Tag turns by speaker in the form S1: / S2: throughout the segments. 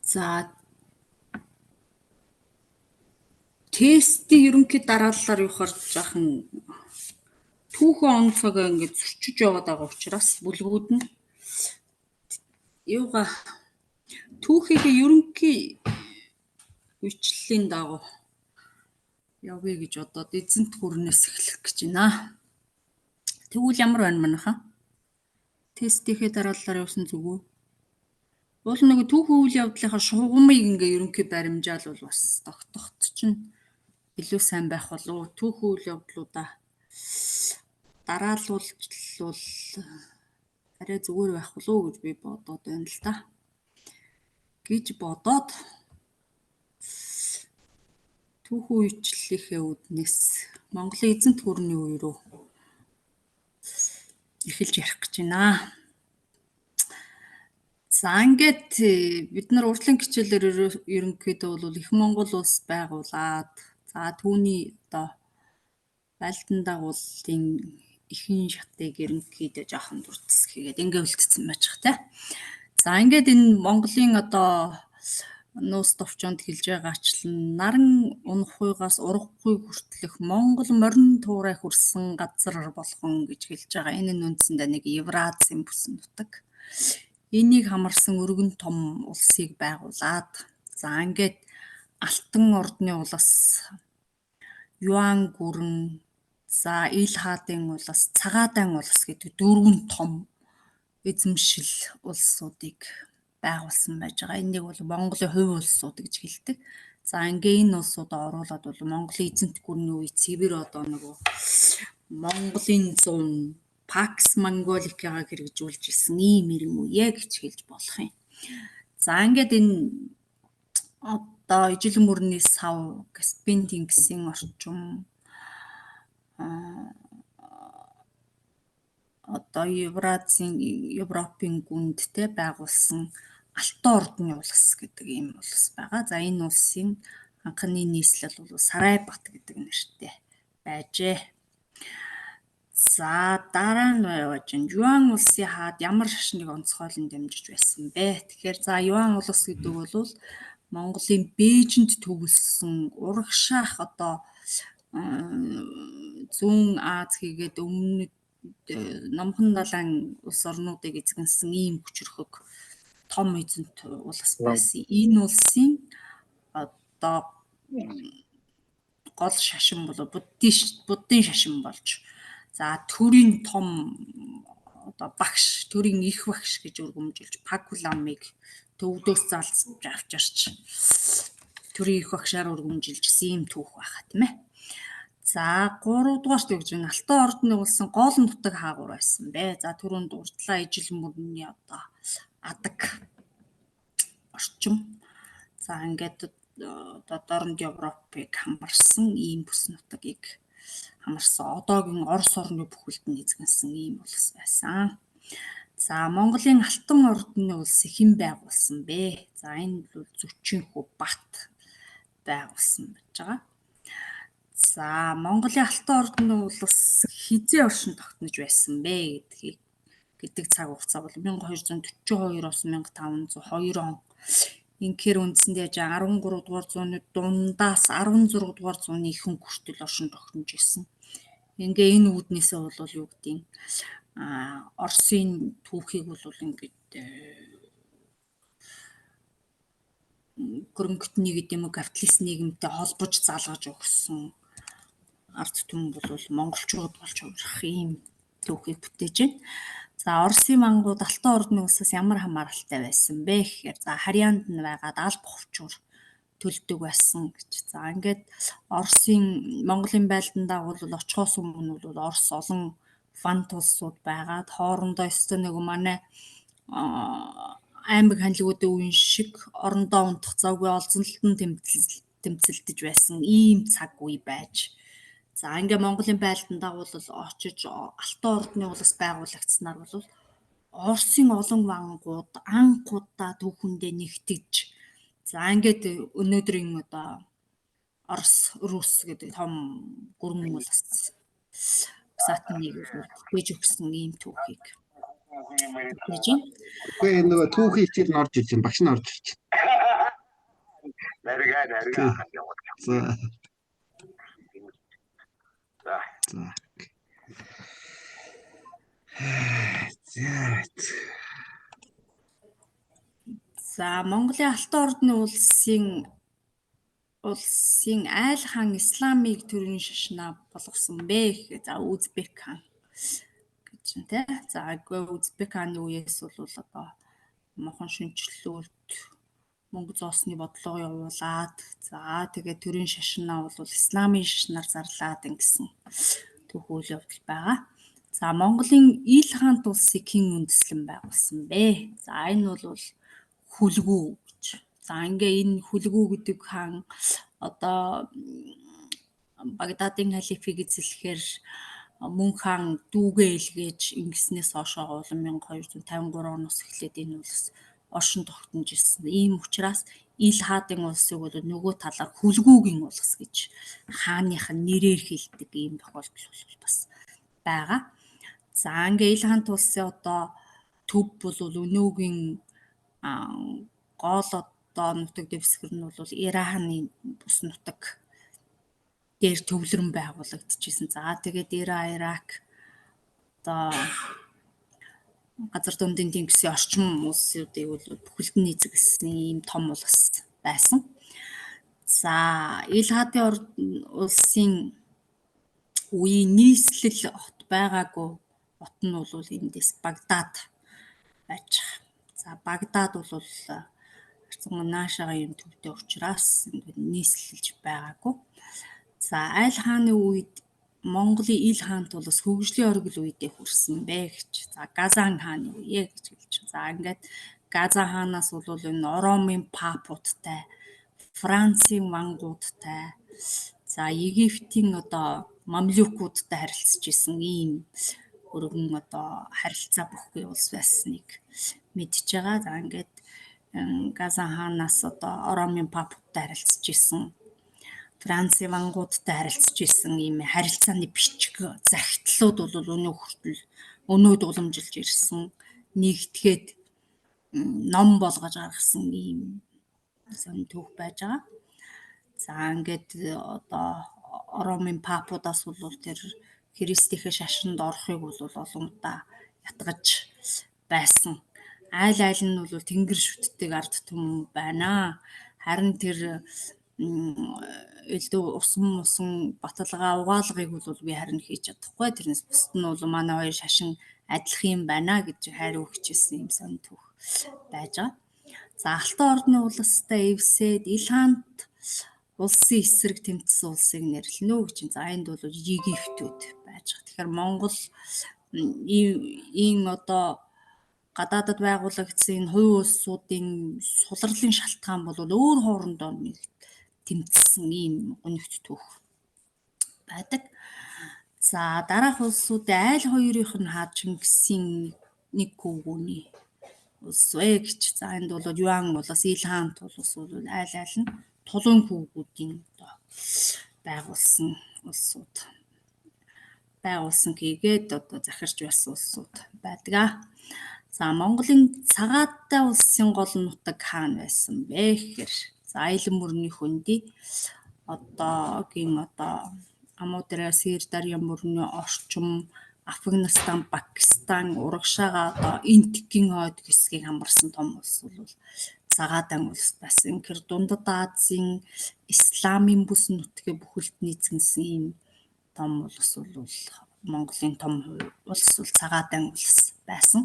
S1: За тестийн ерөнхий дарааллаар явахаар жаахан түүхэн онцгой ингэж зөрчиж яваад байгаа учраас бүлгүүд нь юугаа түүхийнхээ ерөнхий үечлэлийн дагуу явъя гэж бодоод эзэнт гүрнээс эхлэх гэж байна. Тэгвэл ямар байна манайхаа? Тестийнхээ дарааллаар явсан зүг үү? Уул нэг түүхэн үйл явдлынхаа шугамыг ингээ ерөнхий баримжаал бол бас тогтохт чинь илүү сайн байх болов. Түүхэн үйл явдлуудаа дараалуулбал арай зүгээр байх болов гэж би бодоод байна л да. Гэж бодоод түүхэн үечлэлийнхээ үүднээс Монголын эзэнт гүрний үе рүү эхэлж ярих гэж байна. За ингээд бид нар урдлын хичээлээр ерөнхийдөө бол их Монгол улс байгуулад за түүний одоо байлдан дагуулын ихэнх шатыг ерөнхийдөө жоохон дурдс хийгээд ингээ үлдсэн байж байгаа те. За ингээд энэ Монголын одоо нуус товчонд хэлж байгаачлан наран унахуйгаас ургахгүй хүртэлх Монгол морин туурай хүрсэн газар болгон гэж хэлж байгаа. Энэ нь үндсэндээ нэг Евразийн бүс нутаг. Энийг хамарсан өргөн том улсыг байгуулад за ингээд Алтан ордны улс, Юан гүрэн, за Ил хаадын улс, Цагаатайн улс гэдэг дөрвөн том эзэмшил улсуудыг байгуулсан байж байгаа. Энийг бол Монголын хувь улсууд гэж хэлдэг. За ингээ энэ улсуудаа оруулаад бол Монголын эзэнт гүрний үе цэвэр одоо нөгөө Монголын зүүн Пакс Монголикаа хэрэгжүүлж исэн ийм ирэн үе гэж хэлж болох юм. За ингээд энэ одоо ижил мөрний сав, Каспийн тэнгисийн орчим одоо Европын гүндтэй байгуулсан Алтан ордны улс гэдэг ийм улс байгаа. За энэ улсын анхны нийслэл бол Сарайбат гэдэг нэртэй байжээ. За дараа нь явж энэ Юан улсын хаад ямар шашныг онцгойлон дамжиж байсан бэ? Тэгэхээр за Юан улс гэдэг бол Монголын Бээжинд төгөлсөн урагшаах одоо зүүн Аз хийгээд өмнөд Номхон далайн улс орнуудыг эзэмсэн ийм хүчрхэг том эзэнт улс байсан. Энэ улсын одоо гол шашин бол буддын шашин болж за төрийн том одоо багш, төрийн их багш гэж өргөмжилж Пагуламыг төвдөөс залж авчирч төрийн их багшаар өргөмжилжсэн ийм түүх байгаа тийм ээ. За 3 дугаарт гэж байна. Алтан ордны улсын гол нутаг хаагур байсан бэ. За түрүүнд дурдлаа ижил мөрний одоо адаг орчим. За ингээд одоо дорнд Европыг хамарсан ийм бүс нутгийг хамарсан одоогийн Орос орны бүхэлд нь эзэмсэн ийм улс байсан. За Монголын Алтан ордны улсыг хэн байгуулсан бэ? За энэ бол Зүчинхүү Бат байгуулсан байж байгаа. За Монголын Алтан ордны улс хизээ оршин тогтнож байсан бэ гэдэг цаг хугацаа бол 1242-оос 1502 он. Инхээр үндсэндээ 13 дугаар зууны дундаас 16 дугаар зууны ихэнх хүртэл оршин тогтнож исэн. Ингээ энэ үүднээсээ бол юу гэдэг Оросын түүхийг бол ингээд хөрөнгөтний гэдэг юм уу капиталист нийгэмтэй холбож залгаж өгсөн ард түмэн бол монголчууд болж хувирах ийм түүхийг бүтээж байна. За Оросын мангууд Алтан ордны улсаас ямар хамааралтай байсан бэ гэхээр за харьяанд нь байгаад алба хувчуур төлдөг байсан гэж. За ингээд Оросын Монголын байлдан дагуул бол очихоос өмнө бол Орос олон фант улсууд байгаад хоорондоо өстө нэг манай аймаг ханилгуудын үеийн шиг орондоо унтах завгүй олзонлолтон тэмцэлдэж байсан ийм цаг үе байж. За ингээ Монголын байлдан дагуул очиж Алтан ордны улс байгуулагдсанаар бол Оросын олон вангууд анхудаа түүхэндээ нэгтгэж за ингээд өнөөдрийн одоо Орос Рус гэдэг том гүрэн улс сатныг бүтээж өгсөн ийм түүхийг
S2: Үгүй нөгөө түүхийн хичээл нь орж ирж байна. Багш нь орж ирж байна. Нарга ахад яваад.
S3: За.
S2: За.
S3: За. За.
S1: За Монголын Алтан ордны улсын айл хаан исламыг төрийн шашнаа болгосон бэ гэхээр за Узбек хаан гэж нь тий. За Узбек хааны үеэс бол одоо мохон шинжлэлт мөнгө зоосны бодлого явуулаад за тэгээ төрийн шашнаа бол исламын шашнаар зарлаад ингэсэн төв үйл явдал байгаа. За Монголын ил хаант улсыг хэн үндэслэн байгуулсан бэ? За энэ бол Хүлгүү гэж. За ингээ энэ Хүлгүү гэдэг хаан одоо Багдадын халифыг эзлэхээр мөн хаан дүүгээ илгээж ингэснээс хойшоо 1253 оноос эхлээд энэ улс оршин тогтнож ирсэн. Ийм учраас ил хаадын улсыг бол нөгөө талаар Хүлгүүгийн улс гэж хааных нь нэрээр хэлдэг ийм тохиолдол бас байгаа. За ингээ ил хаант улсын одоо төв бол өнөөгийн гол одоо нутаг дэвсгэр нь бол Ираны бус нутаг дээр төвлөрөн байгуулагдчихсэн. За тэгээд Ирак одоо газар дундын тэнгисийн орчин улсуудыг бол бүхэлд нь эзэглэсэн ийм том улс байсан. За ил хаадын улсын үеийн нийслэл хот байгаагүй хот нь бол эндээс Багдад байж байгаа. За Багдад бол наашаага юм төвтэй учраас нийслэлж байгаагүй. За айл хааны үед Монголын ил хаант бол хөгжлийн оргил үедээ хүрсэн бэ гэж. За Газан хааны үе гэж хэлж байна. За ингээд Газан хаанаас бол энэ Оромын папуудтай, Францын вангуудтай, за Египтийн одоо мамлюкуудтай харилцаж исэн ийм өргөн одоо харилцаа бүхий улс байсныг мэдж байгаа. За ингээд Газан хаанаас одоо Оромын папуудтай харилцаж исэн, Францын вангуудтай харилцаж исэн ийм харилцааны бичиг захидлууд бол өнөөд уламжилж ирсэн, нэгтгээд ном болгож гаргасан ийм сонин төв байж байгаа. За ингээд одоо Оромын папуудаас бол тэр Христийнхээ шашинд орохыг бол олон удаа ятгаж байсан. Айл нь бол тэнгэр шүтдэг ард түмэн байна. Харин тэр элдв усан баталгаа угаалгыг бол би харин хийж чадахгүй. Тэрнээс бусд нь бол манай хоёр шашин адилх юм байна гэж хайр өгчээсэн юм сонин төв байж байгаа. За Алтан ордны улстай эвсээд ил хаант улсын эсрэг тэмцсэн улсыг нэрлэнэ үү гэж. За энд бол Египтүүд байж байгаа. Тэгэхээр Монгол ийм одоо гадаадад байгуулагдсан энэ хувь улсуудын сулралын шалтгаан бол өөр хоорондоо тэмцсэн ийм гонигт төв байдаг. За дараах улсуудын айл хоёрынх нь хаа Чингисийн нэг хүүгүүний улс вэ гэж. За энд бол Юан улс, ил хаант улс бол айл нь тулуун хүүгүүдийн одоо байгуулсан улсууд. Байгуулсан хийгээд одоо захирч байсан улсууд байдаг. За Монголын цагааттай улсын гол нутаг хаана байсан бэ гэхээр за Аяла мөрний хөндий одоогийн одоо Амударя, Сирдарья мөрний орчим, Афганистан, Пакистан, Урагшаага одоо Энтгийн хойд хэсгийг хамарсан том улс бол цагаатан улс байсан. Инхээр Дундад Азийн исламын бүс нутгийг бүхэлд нь эзэмсэн ийм том улс бол Монголын том улс бол цагаатан улс байсан.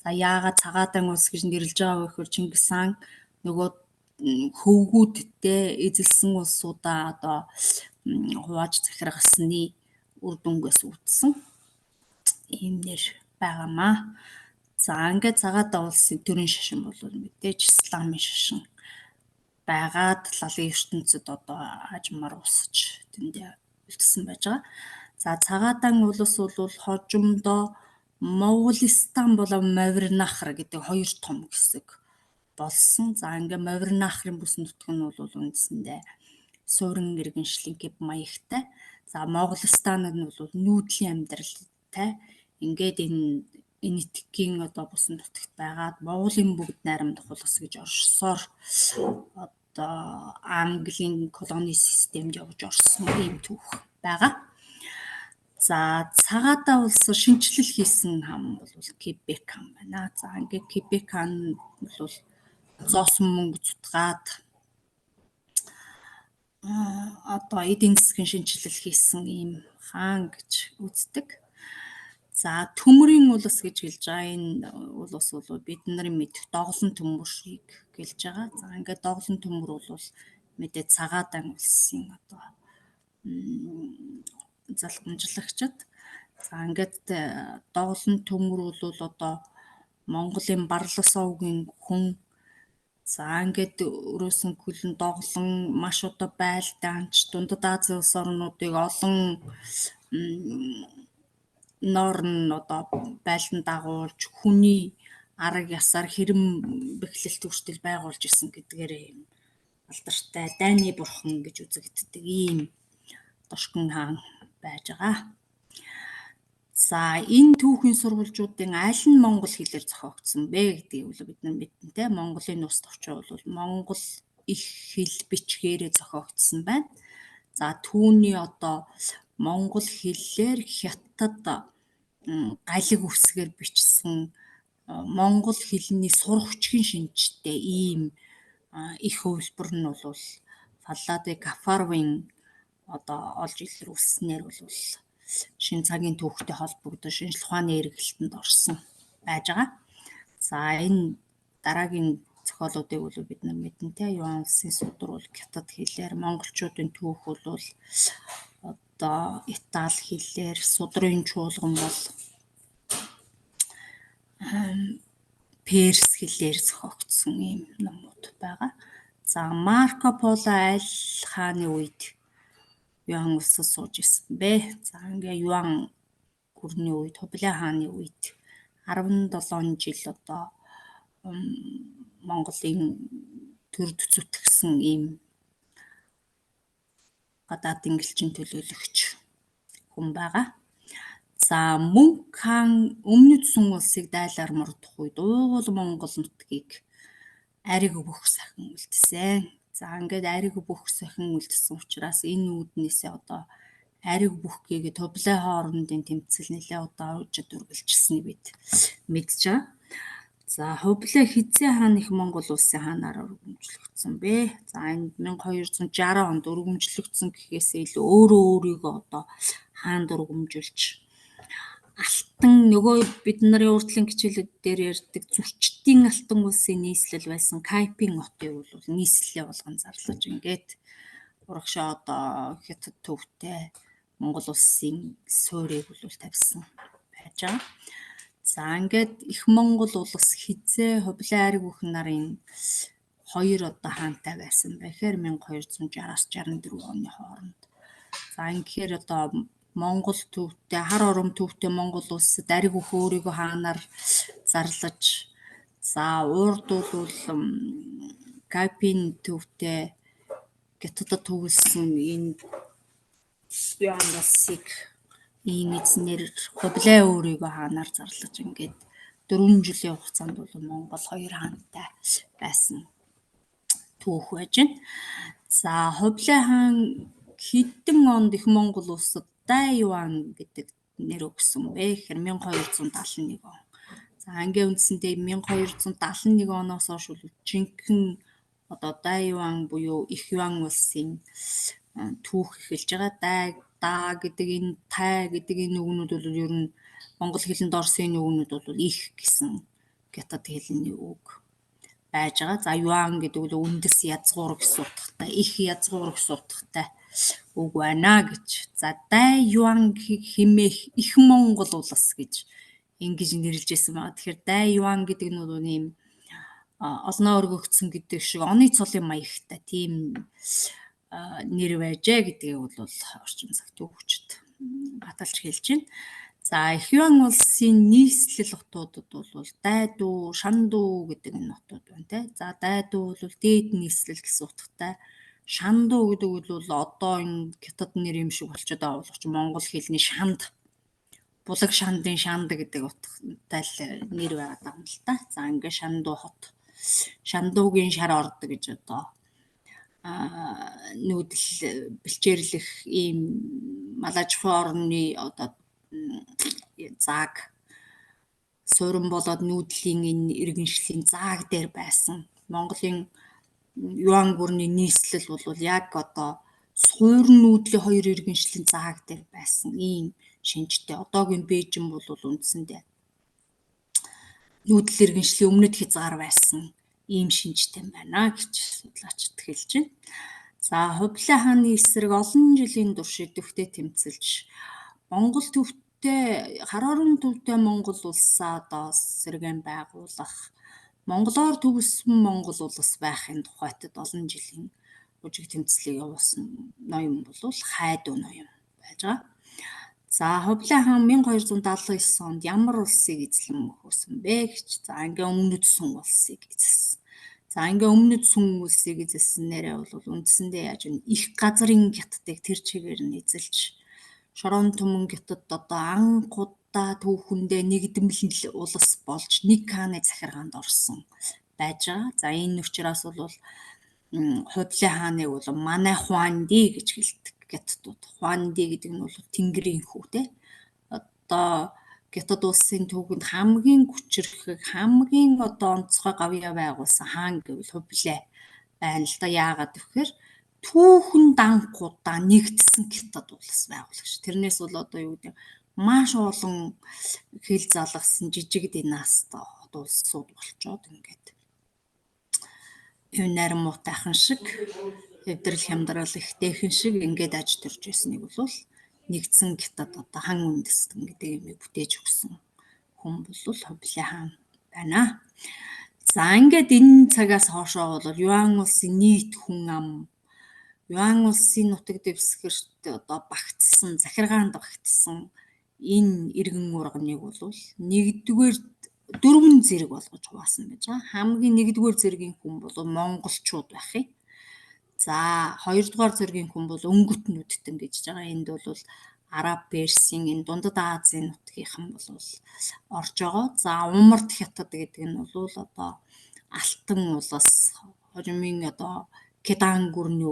S1: За яагаад цагаатан улс гэж нэрлэж байгаа вэ гэхээр Чингис хаан нөгөө хөвгүүдтэй эзэлсэн улсуудаа одоо хувааж захиргасны үр дүнгээс үүдсэн ийм нэр байгаамаа. За ингээд цагаатан улсын төрийн шашин бол мэдээж исламын шашин байгаад лалын ертөнцид одоо хажмаар усж тэндээ үлдсэн байж байгаа. За цагаатан улс бол хожимдоо Моголистан болон Мавринахр гэдэг хоёр том хэсэг болсон. За ингээ Мавринахрын бүс нутаг нь бол үндсэндээ суурин иргэншлийн гэр маягтай. За Моголистан нь бол нүүдлийн амьдралтай. Ингээд энэ энэтхэгийн одоо бүс нутагт байгаад Монголын бүгд найрамдах улс гэж оршсоор одоо Английн колони системд явж орсон ийм түүх байгаа. За цагаатаа улс шинжилэл хийсэн хам бол Quebec хам байна. За ингээд Quebec хам бол зоосон мөнгө зутгаад одоо эдийн засгийн шинжилэл хийсэн ийм хаан гэж үздэг. За төмөрийн улс гэж хэлж байгаа энэ улс бол бид нарын мэдэх доголон төмөрийг гэлж байгаа. За ингээд доголон төмөр бол мэдээ цагаатан улсын одоо залхамжлагчид. За ингээд доголон төмөр бол одоо Монголын Барлас овгийн хүн. За ингээд өрөөсөн хөлн доголон маш одоо байлдаанч Дундад Азийн улс орнуудыг олон норн одоо байлдан дагуулж хүний арга ясаар хэрэм бэхлэлт хүртэл байгуулж исэн гэдгээр юм алдартай дайны бурхан гэж үзэгддэг ийм Дошкон хаан байж байгаа. За энэ түүхийн сурвалжуудын аль нь монгол хэлээр зохиогдсон бэ гэдгийг бол бид нар мэднэ те. Монголын нус товчоо бол монгол их хэл бичгээрээ зохиогдсон байна. За түүний одоо монгол хэллэр хятад галиг үсгээр бичсэн монгол хэлний сурагчгийн шинжтэй ийм их хувилбар нь бол Паллади Гафаровын одоо олж илрүүлснээр бол шинэ цагийн түүхтэй холбогдож шинжлэх ухааны эргэлтэнд орсон байж байгаа. За энэ дараагийн зохиолуудыг бол бид нар мэднэ те. Юан улсын судрал хятад хэлээр, монголчуудын түүх бол одоо итали хэлээр, судрын чуулган бол перс хэлээр зохиогдсон ийм номууд байгаа. За Марко Поло аль хааны үед Юан улсад сууж исэн бэ? За ингээ Юан гүрний үед, Хубилай хааны үед 17 жил одоо Монголын төрд зүтгэсэн ийм гадаад ингэлчин төлөөлөгч хүн байгаа. За Мөнх хаан өмнөд Сүм улсыг дайлаар мордох үед уугуул Монгол нутгийг ариг бөх сахин үлдсэн. За ингээд ариг бөх сахин үлдсэн учраас энэ үүднээсээ одоо ариг бөх гэгээд Хубилай хоорондын тэмцэл нэлээ удаа уужид үргэлжилсэнийг бид мэдж байгаа. За Хубилай хэзээ хаан их Монгол улсын хаанаар өргөмжлөгдсөн бэ? За энд 1260 онд өргөмжлөгдсөн гэхээсээ илүү өөрийгөө одоо хаанд өргөмжүүлж алтан нөгөө бид нарын урдлын хичээлүүд дээр ярьдаг зөрчдийн алтан улсын нийслэл байсан Кайпийн хотыг бол нийслэлээ болгон зарлаж ингээд урагшаа одоо хятад төвтэй Монгол улсын суурийг бол тавьсан байж байгаа. За ингээд их Монгол улс хизээ Хубилай ариг бөх нарын хоёр одоо хаантай байсан бэ гэхээр 1260-аас 64 оны хооронд. За ингээд одоо Монгол төвтэй, хар ором төвтэй Монгол улсад ариг бөх өөрийгөө хаанаар зарлаж, за урд бол Кайпийн төвтэй Хятадд төвлөсөн энэ Юан улсыг ийм эзнэр Хубилай өөрийгөө хаанаар зарлаж ингээд 4 жилийн хугацаанд бол Монгол хоёр хаантай байсан түүх байж байна. За Хубилай хаан хэдэн онд их Монгол улсад Дай Юан гэдэг нэр өгсөн бэ гэхээр 1271 он. За ингээ үндсэндээ 1271 оноос хойш жинхэнэ одоо Дай Юан буюу их Юан улсын түүх эхэлж байгаа. Да гэдэг энэ тай гэдэг энэ үгнүүд бол ер нь монгол хэлэнд орсон энэ үгнүүд бол их гэсэн хятад хэлний үг байж байгаа. За Юан гэдэг бол үндэс язгуур гэсэн утгатай, их язгуур гэсэн утгатай үг байна гэж. За Дай Юан хэмээх их Монгол улс гэж ингэж нэрлэжсэн байна. Тэгэхээр Дай Юан гэдэг нь бол ийм олноо өргөгдсөн гэдэг шиг оны цолын маягтай тийм нэр байжээ гэдгийг бол орчин цаг түүхчид баталж хэлж байна. За их Юан улсын нийслэл хотуудад бол Дайду, Шанду гэдэг энэ хотууд байна те. За Дайду бол дээд нийслэл гэсэн утгатай. Шанду гэдэг бол одоо энэ хятад нэр юм шиг болчиход байгаа боловч монгол хэлний шанд, булаг шандын шанд гэдэг утгатай нэр байгаа юм л та. За ингээ Шанду хот. Шандуугийн шар орд гэж одоо нүүдэл бэлчээрлэх ийм малажхуй орны одоо зааг суурин болоод нүүдлийн энэ иргэншлийн зааг дээр байсан. Монголын юан гүрний нийслэл бол яг одоо суурин нүүдлийн хоёр иргэншлийн зааг дээр байсан ийм шинжтэй. Одоогийн Бээжин бол үндсэндээ нүүдэл иргэншлийн өмнөд хязгаар байсан ийм шинжтэй байна гэж судлаачид хэлж байна. За Хувлаа хааны эсрэг олон жилийн турш идэвхтэй тэмцэлж Монгол төвтэй хар орон төвтэй Монгол улсаа одоо сэргээн байгуулах Монголоор төгссөн Монгол улс байхын тухайтад олон жилийн мужиг тэмцлийг явуулсан ноён бол Хайдуу ноён байж байгаа. За Хувлаа хаан 1279 онд ямар улсыг эзлэн мөхөсөн бэ гэж. За ингээ өмнөд сүм улсыг эзэлсэн. За ингээ өмнөд сүм улсыг эзэлсэн нэрээ бол үндсэндээ яаж вэ? Их газрын гятдыг тэр чигээр нь эзэлж Шорон Түмэн гятад одоо анхудаа түүхэндээ нэгдмэл улс болж нэг хааны захиргаанд орсон байж байгаа. За энэ учраас бол Хувлаа хааныг бол манай Хуанди гэж хэлдэг гятадууд. Хуанди гэдэг нь бол Тэнгэрийн хүү те. Одоо Гятад улсын түүхэнд хамгийн хүчрэх хамгийн одоо онцгой гавьяа байгуулсан хаан гэвэл Хувлаа байна л да. Яагаад гэвэл түүхэнд анхудаа нэгдсэн Гятад улс байгуулагч. Тэрнээс бол одоо юу гэдэг маш олон хил залгасан жижиг династ улсууд болчоод ингээд нарийн муутайхан шиг эвдрэл хямдрал ихтэйхэн шиг ингээд аж төрж байсныг бол нэгдсэн Гятад одоо хан үндэстэн гэдэг юмыг бүтээж өгсөн хүн бол Хувлаа хаан байна. За ингээд энэ цагаас хоошоо бол Юан улсын нийт хүн ам Юан улсын нутаг дэвсгэрт одоо багтсан захиргаанд багтсан энэ иргэн урганыг бол нэгдүгээр дөрвөн зэрэг болгож хуваасан байж байгаа. Хамгийн нэгдүгээр зэргийн хүн бол монголчууд байх юм. За хоёрдугаар зэргийн хүн бол өнгөт нүдтэн гэж байгаа. Энд бол Араб, Персийн энэ дундад Азийн нутгийнхан бол орж байгаа. За Умард хятад гэдэг нь бол одоо алтан улс, хожимын одоо Кедан гүрний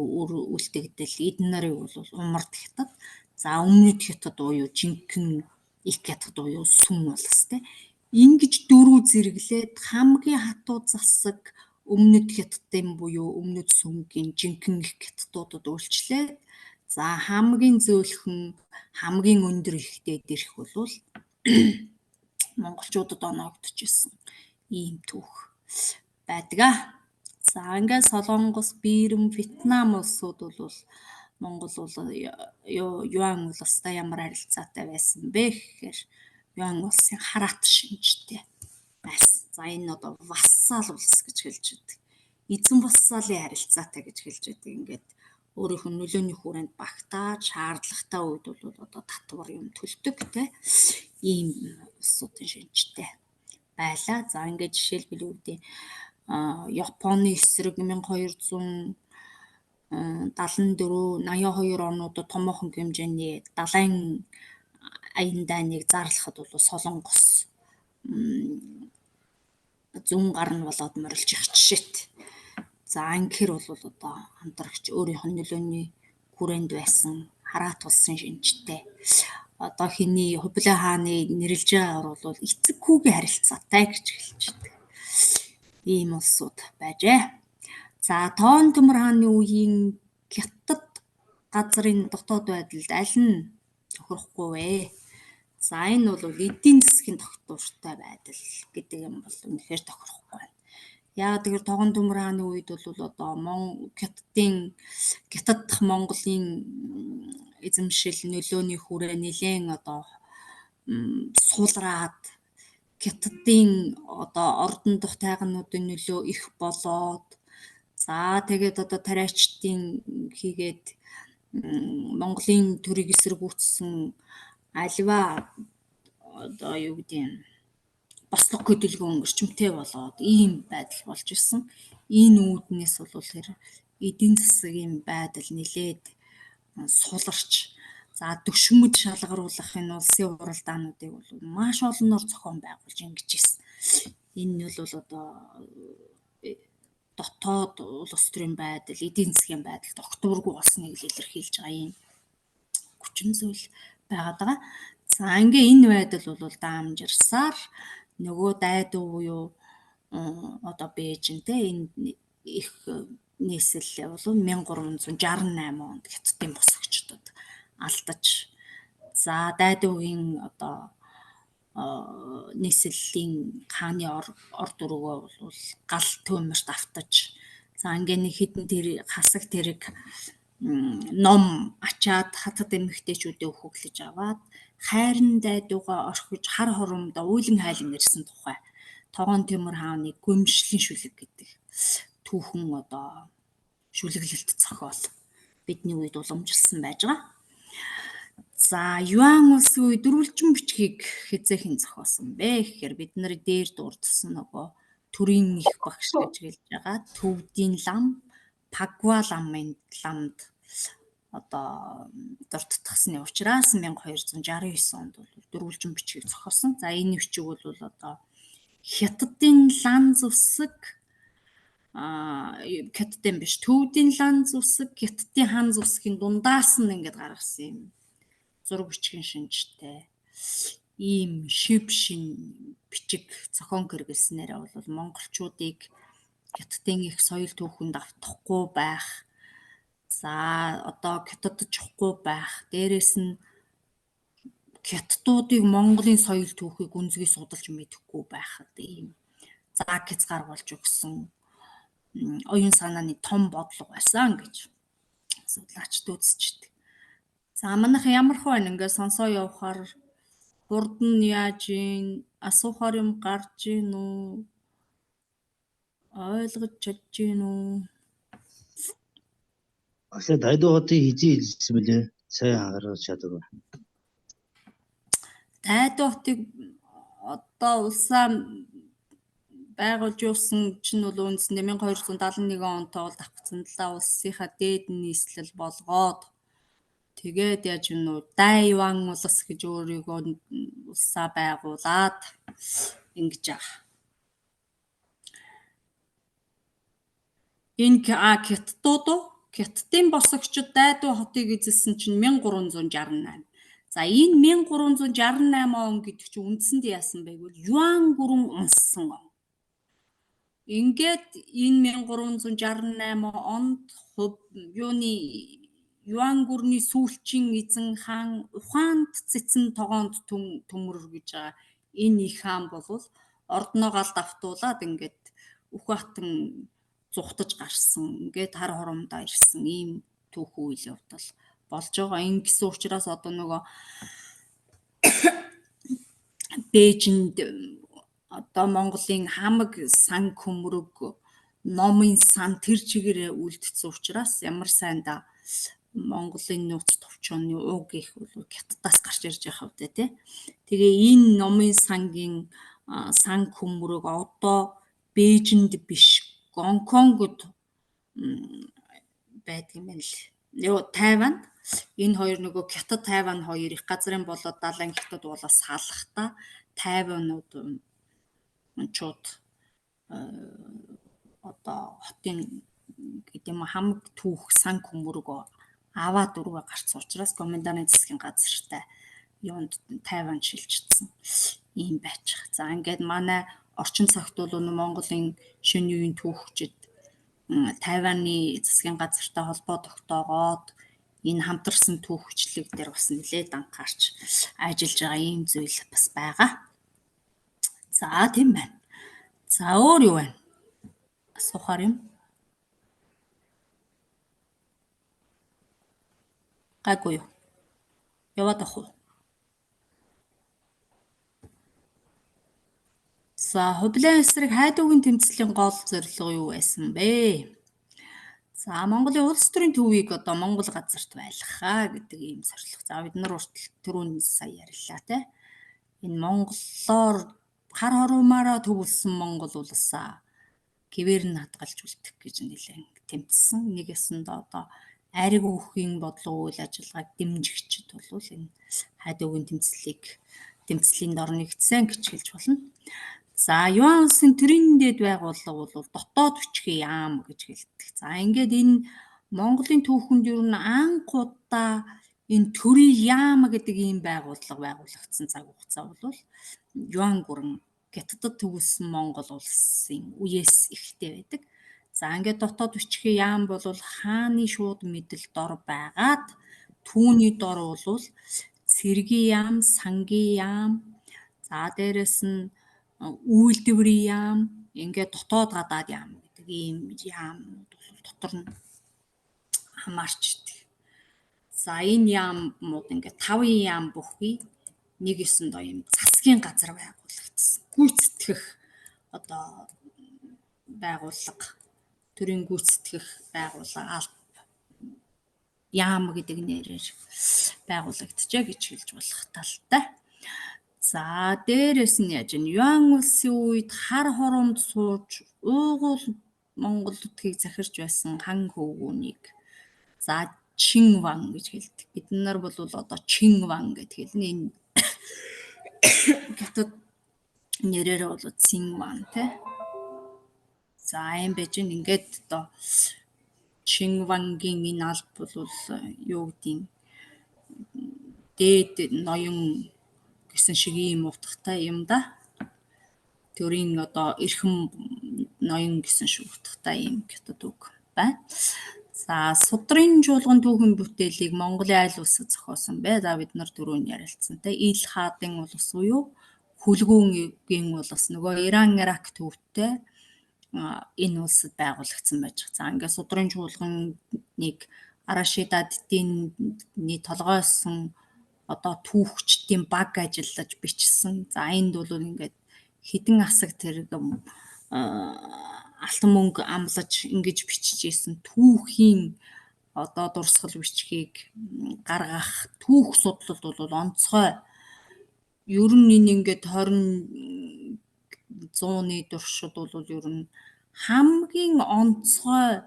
S1: үлдэгдэл эдэн нарын бол Умард хятад. За өмнөд хятад буюу жинхэнэ их хятад буюу сүм улс те. Ингэж дөрөв зэрэглээд хамгийн хатуу засаг өмнөд хятадын буюу өмнөд сүмгийн жинхэнэ их хятадуудад үйлчлээд за хамгийн зөөлхөн хамгийн өндөр ихтэй дэрх бол монголчуудад оноогдож ирсэн ийм түүх байдаг. За ингээд Солонгос, Бирм, Вьетнам улсууд бол Монгол бол Юан улстай ямар харилцаатай байсан бэ гэхээр Юан улсын хараат шинжтэй байсан. За энэ одоо вассал улс гэж хэлж байдаг. Эзэн вассалын харилцаатай гэж хэлж байдаг. Ингээд өөрийнх нь нөлөөний хүрээнд багтааж шаардлагатай үед бол одоо татвар юм төлдөг те. Ийм улсуудын шинжтэй байлаа. За ингээд жишээлбэл юу гэдэг Японы эсрэг 1274-82 онуудад томоохон хэмжээний далайн аян дайныг зарлахад бол Солонгос зүүн гар нь болоод морилж явах жишээт. За анхэр бол одоо хамтрагч өөрийнх нь нөлөөний хүрээнд байсан хараат улсын шинжтэй. Одоо хэний Хувлаа хааны нэрлж байгаагаар бол эцэг хүүгийн харилцаатай гэж хэлж байдаг. Ийм улсууд байжээ. За Тоон Төмөр хааны үеийн Хятад газрын дотоод байдалд аль нь тохирохгүй вэ? За энэ бол эдийн засгийн тогтвортой байдал гэдэг юм бол үнэхээр тохирохгүй байна. Яагаад гэвэл Тоон Төмөр хааны үед бол одоо Хятад дахь Монголын эзэмшил нөлөөний хүрээ нэлээд одоо суулраад Хятадын одоо ордон дох тайгануудын нөлөө их болоод за тэгээд одоо тариачдын хийгээд Монголын төрийг эсэргүүцсэн альва одоо юу гэдэг юм бослог хөдөлгөөн өрчмтэй болоод ийм байдал болж ирсэн. Энэ үүднээс бол тэр эдийн засгийн байдал нэлээд суларч за дөшмөд шалгаруулахын улсын уралдаануудыг бол маш олноор зохион байгуулж ингэж ирсэн. Энэ нь бол одоо дотоод улс төрийн байдал, эдийн засгийн байдал тогтворгүй болсныг илэрхийлж байгаа юм хүчин зүйл байгаад байгаа. За ингээ энэ байдал бол даамжирсаар нөгөө дайдуу буюу одоо Бээжинтэй энэ их нийслэлээ бол 1368 онд Хятадын босгочдод алдаж, за дайдуугийн одоо нийслэлийн хааны ор дөрвөө бол гал төмөрт автаж, за ингээ нэг хідэн тэр хасаг тэрэг ном ачаад хатад эмэгтэйчүүдээ өөхөглөж аваад хайрын дайдуугаа орхиж хар хоромдоо уйлан хайлан ирсэн тухай Тогоон Тэвмэр хааны Гүмшлийн шүлэг гэдэг түүхэн одоо шүлэглэлт зохиол бидний үед уламжилсан байж байгаа. За Юан улсын үед дөрвөлжин бичгийг хизээхэн зохиосон бэ гэхээр бид нар дээр дурдсан нөгөө төрийн их багш гэж хэлж байгаа Төвдийн лам, Пагва ламын ламд одоо дурдтгсны учраас 1269 онд бол дөрвөлжин бичгийг зохиосон. За энэ бичиг бол одоо Хятадын лан зэвсэг Хятадын биш Төвдийн лан зэвсэг, Хятадын хан зэвсгийн дундаас нь ингээд гаргасан юм зураг бичгийн шинжтэй ийм шив шин бичиг зохион хэрэглэснээр бол монголчуудыг Хятадын их соёл түүхэнд автахгүй байх, за одоо хятадчихгүй байх, дээрэс нь Хятадуудыг Монголын соёл түүхийг үнзгий судалж мэдэхгүй байхад ийм заг хязгаар болж өгсөн оюун санааны том бодлого байсан гэж судлаачид үзчихдэг. За манайх ямар хөө байна ингээд сонсоо явахаар хурд нь яаж ийн, асуухаар юм гарч ийн үү, ойлгож чадж ийн үү?
S3: Асаа дайдуу хотыг хизээ хэлсэн бэлээ. Сайн анхаарч чадаагүй.
S1: Дайдуу хотыг одоо улсаа байгуулж явсан чинь бол үндсэндээ 1271 онтой бол давхцандлаа улсынхаа дээд нийслэл болгоод тэгээд яаж юм уу Дайван улс гэж өөрийгөө улсаа байгуулад ингэж байгаа. Энэ Хятадын босгочид Дайдуу хотыг эзэлсэн чинь 1368. За энэ 1368 он гэдэг чинь үндсэндээ яасан бэ гэвэл Юан гүрэн унссан он. Ингээд энэ 1368 онд юуны Юан гүрний сүүлчийн эзэн хаан Ухаанд цэцэн Тогоонд төмөр гэж байгаа энэ их хаан бол ордноо галд автуулаад ингээд Үхбатан зүхтаж гарсан. Ингээд хар хоромдоо ирсэн ийм түүхэн үйл явдал болж байгаа. Ингэсэн учраас одоо нөгөө Бээжинд одоо Монголын хамаг сан көмрөг номын сан тэр чигээрээ үлдсэн учраас ямар сайндаа Монголын нууц товчооны уг их бол Хятадаас гарч ирж байгаа хувьд тий. Тэгээ энэ номын сангийн сан көмрөг одоо Бээжинд биш Гонконгод байдаг юм байна л. Тайван энэ хоёр нөгөө Хятад Тайван хоёр их газрын болоод далайн Хятад болоо салахдаа Тайванууд чууд одоо хотын гэдэг юм хамаг түүх сан көмөргөө аваад дөрвөө гарцсан учраас Гоминданы засгийн газартай юунд Тайван шилжчихсэн ийм байж байгаа. За ингээд манай орчин цагт бол Монголын шөнө үеийн түүхчид Тайваны засгийн газартай холбоо тогтоогоод энэ хамтарсан түүхчлэг дээр бас нэлээд анхаарч ажиллаж байгаа ийм зүйл бас байгаа. За тийм байна. За өөр юу байна? Асуухаар юм. Гайгүй юу? Яваад ах уу? За хувлын эсрэг хайдуугийн тэмцлийн гол зорилго юу байсан бэ? За Монголын улс төрийн төвийг одоо Монгол газарт байлгахаа гэдэг ийм зорилго. За бид нар урт түрүүн сая ярьлаа те. Энэ монголоор хар хороомаараа төвлөсөн Монгол улсаа гэвээр нь хадгалж үлдэх гэж нэлээд тэмцсэн. Нэгэсэндээ одоо ариг өөхийн бодлого үйл ажиллагааг дэмжигчд бол энэ хайдуугийн тэмцлийн дор нэгдсэн гэж хэлж болно. За Юан улсын төрийн дээд байгууллага бол дотоод хүчгийн яам гэж хэлдэг. За ингээд энэ Монголын түүхэнд ер нь анх удаа энэ төрийн яам гэдэг ийм байгууллага байгуулагдсан цаг хугацаа бол Юан гүрэн Хятадд төвлөрсөн Монгол улсын үеэс ихтэй байдаг. За ингээд дотоод хүчгийн яам бол хааны шууд мэдэл дор байгаад түүний дор бол цэргийн яам, сангийн яам, за дээрэс нь үйлдвэрийн яам, ингээд дотоод гадаад яам гэдэг ийм яамнууд бол дотор нь хамаарчдаг. За энэ яамууд ингээд 5 яам бүхий нэг ёсондоо ийм засгийн газар байгуулагдсан. Гүйцэтгэх одоо байгууллага, төрийн гүйцэтгэх байгууллага яам гэдэг нэрээр байгуулагджээ гэж хэлж болох талтай. За дээрэс нь яаж вэ? Юан улсын үед хар хоромд сууж уугуул Монгол нутгийг захирч байсан хан хөвгүүнийг за Чин Ван гэж хэлдэг. Бид нар бол одоо Чин Ван гэдэг хэлнэ. Энэ Хятад нэрээр бол Цин Ван тий. За юм байж ингээд одоо Чин Вангийн энэ алба бол юу гэдгийг дээд ноён гэсэн шиг ийм утгатай юм да. Төрийн одоо эрхэм ноён гэсэн шиг утгатай ийм Хятад үг байна. За судрын чуулган түүхэн бүтээлийг Монголын аль улсад зохиосон бэ? За бид нар түрүүн ярилцсан те Ил хаадын улс буюу Хүлгүүнгийн улс нөгөө Иран Ирак төвтэй энэ улсад байгуулагдсан байж байгаа. За ингээд судрын чуулганыг Арашидаддины толгойсон одоо түүхчдийн баг ажиллаж бичсэн. За энд бол ингээд хэдэн асаг тэрэг алтан мөнгө амлаж ингэж бичиж исэн түүхийн одоо дурсгал бичгийг гаргах түүх судлал бол онцгой. Ер нь энэ ингээд 20 100-ны туршид бол ер нь хамгийн онцгой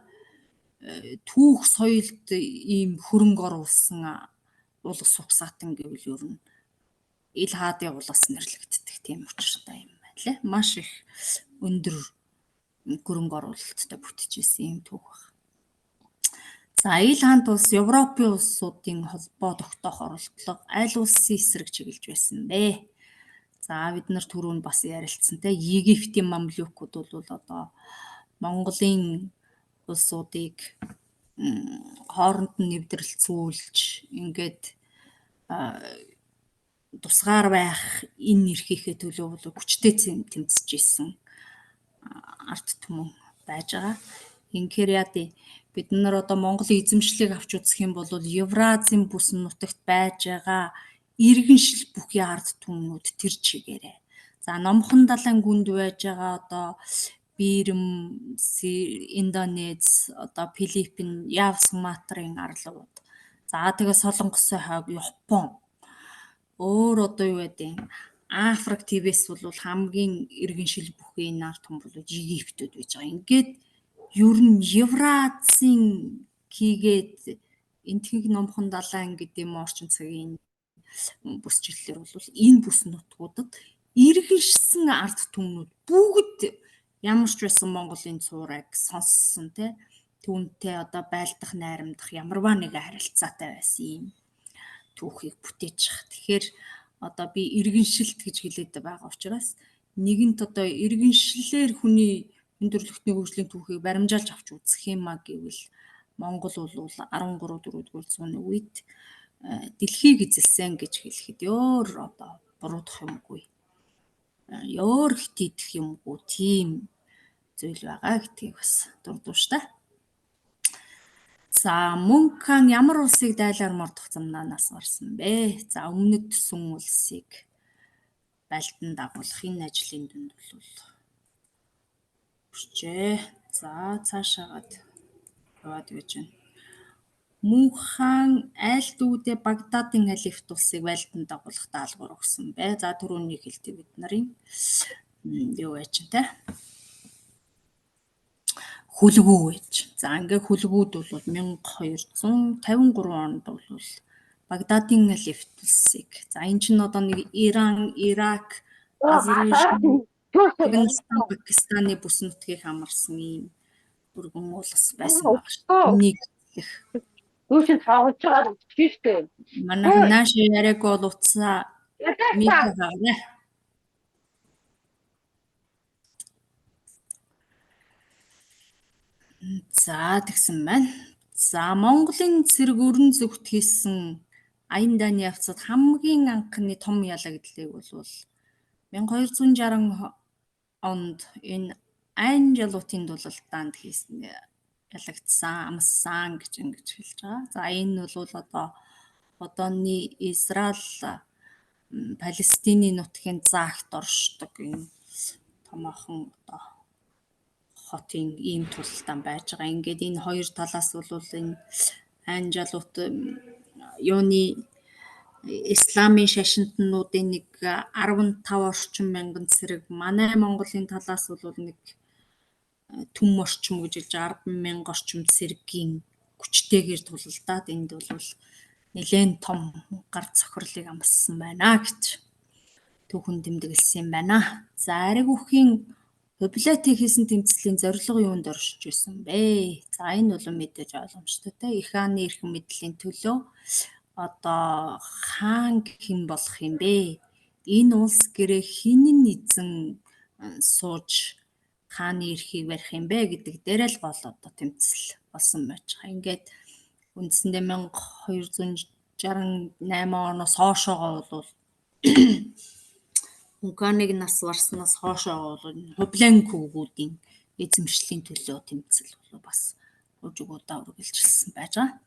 S1: түүх соёлд ийм хөрөнгө оруулсан улс угсаатан гэвэл ер нь Ил хаадын улс нэрлэгддэг тийм учиртай юм байна лээ. Маш их өндөр хөрөнгө оруулалттай бүтчихсэн юм түүх байна. За Ил хаант улс Европын улсуудын холбоо тогтоох оролдлого аль улсын эсрэг чиглэж байсан бэ? За бид нар түрүүн бас ярилцсан те Египтийн мамлюкууд бол одоо Монголын улсуудыг хооронд нь нэвтрэлцүүлж ингээд тусгаар байх энэ эрхийнхээ төлөө бол хүчтэй тэмцэж исэн ард түмэн байж байгаа. Инхээр яа бид нар одоо Монголын эзэмшлийг авч үзэх юм бол Евразийн бүс нутагт байж байгаа иргэншил бүхий ард түмнүүд тэр чигээрээ. За Номхон далайн гүнд байж байгаа одоо Бирм, Индонез, одоо Филиппин, Яв Суматрын арлууд. За тэгээ Солонгосын хойг Япон. Өөр одоо юу гэдэг Африк твс бол хамгийн иргэншил бүхий энэ ард түмэн бол Египтүүд байж байгаа. Ингээд ер нь Евразийн хийгээд энтхийг Номхон далайн гэдэг юм орчин цагийн бүсчлэлээр бол энэ бүс нутгуудад иргэншсэн ард түмнүүд бүгд ямар ч байсан Монголын цуурайг сонссон те түүнтэй одоо байлдах найрамдах ямарваа нэг харилцаатай байсан юм түүхийг бүтээж байгаа. Тэгэхээр одоо би иргэншилт гэж хэлээд байгаа учраас нэгэнт одоо иргэншлэлээр хүний энэ төрлөختний хөгжлийн түүхийг баримжаалж авч үзэх юм а гэвэл Монгол бол 13-4-р зууны үед дэлхийг эзэлсэн гэж хэлэхэд өөр одоо буруудах юмгүй. Өөр хитийдэх юмгүй тийм зүйл байгаа гэдгийг бас дурдваштай. За Мөнх хаан ямар улсыг дайлаар мордох замнаанаас гарсан бэ? За өмнөд Сүн улсыг байлдан дагуулах энэ ажлын дүнд бол хүрчээ. За цаашаагаад яваад гэж байна. Мөнх хаан аль дүүдээ Багдадын халифт улсыг байлдан дагуулах даалгавар өгсөн бэ? За түрүүний хэлдэг бид нарын юу байж те? Хүлгүү байж. За ингээ хүлгүүд бол 1253 онд бол Багдадын халифт улсыг. За энэ чинь одоо нэг Иран, Ирак, Азербайджан Афганистан, Пакистаны бүс нутгийг хамарсан ийм өргөн улс байсан баг шүү. Энийг хэлэх.
S4: Гүйшин цаагаж байгаа тийштэй.
S1: Манайхан нааш яриаг бол утсаа микро хаарэ. За тэгсэн байна. За Монголын цэрэг өрн зүгт хийсэн аян дааны явцад хамгийн анхны том ялагдлыг бол 1260 онд энэ айн жалуутын дулалдаанд хийсэн ялагдсан амссан гэж ингэж хэлж байгаа. За энэ бол одооны Израиль Палестины нутгийн заагт оршдог энэ томоохон хотын ийм тулалдаан байж байгаа. Ингээд энэ хоёр талаас бол энэ айн жалуут юуны исламын шашинтнуудын нэг 15 орчим мянган цэрэг, манай Монголын талаас бол нэг түм орчим гэж 10 мянга орчим цэргийн хүчтэйгээр тулалдаад энд бол нэлээд том гар цохирлыг амссан байна гэж түүхэн тэмдэглэсэн юм байна. За ариг үхийн Хобилетыг хийсэн тэмцлийн зорилго юунд оршиж байсан бэ? За энэ бол мэдээж ойлгомжтой те. Их хааны эрхэм мэдлийн төлөө одоо хаан хэн болох юм бэ? Энэ улс гэрээ хинэн эзэн сууж хааны эрхийг барих юм бэ гэдэг дээр л гол одоо тэмцэл болсон байж байгаа. Ингээд үндсэндээ 1268 оноос хойшоогоо бол Унганыг нас барснаас хойшоо бол Хублен хүүгүүдийн эзэмшлийн төлөө тэмцэл бол бас хожигуудаа үргэлжилсэн байж байгаа.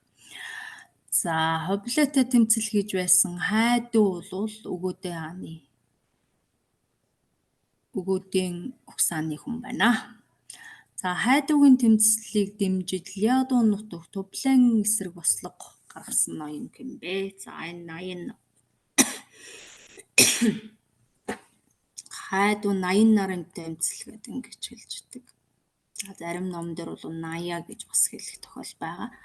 S1: За Хублетэй тэмцэл хийж байсан хайдуу бол өгөөдийн Оксаны хүн байна. За хайдуугийн тэмцлийг дэмжиж Лядуу нутагт Хублен эсрэг бослого гаргасан ноён юм бэ? За энэ ноён хайдуу 80 нарын тэмцэл гэдэг ингэж хэлж идэг. За зарим номдэр бол 80 гэж бас хэлэх тохиол байгаа.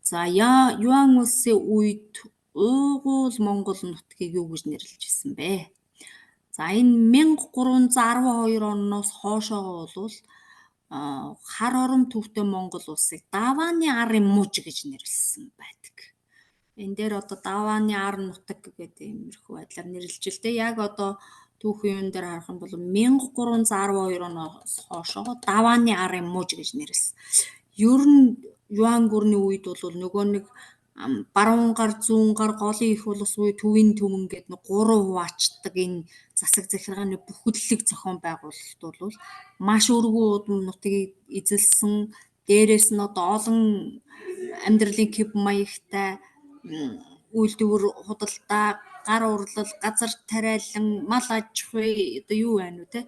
S1: За Юан улсын үед Уйгуул Монгол нутгийг юу гэж нэрлэж ирсэн бэ? За энэ 1312 оноос хойшоогоо бол хар орон төвтэй Монгол улсыг Давааны арын муж гэж нэрлсэн байдаг. Энэ дээр одоо Давааны ар нутаг гэдэг иймэрхүү байдлаар нэрлэж л дээ. Яг одоо түүхийн юун дээр харах юм бол 1312 оноос хойшоо Давааны арын муж гэж нэрлсэн. Ер нь Юан гүрний үед бол нөгөө нэг баруун гар, зүүн гар, голын их улс буюу төвийн түмэн гэдэг нэг 3 хуваачдаг энэ засаг захиргааны бүхэлдлэг зохион байгуулалт бол маш өргөө удам нутгийг эзэлсэн. Дээрээс нь одоо олон амьдралын хэв маягтай үйлдвэр худалдаа, гар урлал, газар тариалан, мал аж ахуй одоо юу байна вэ те?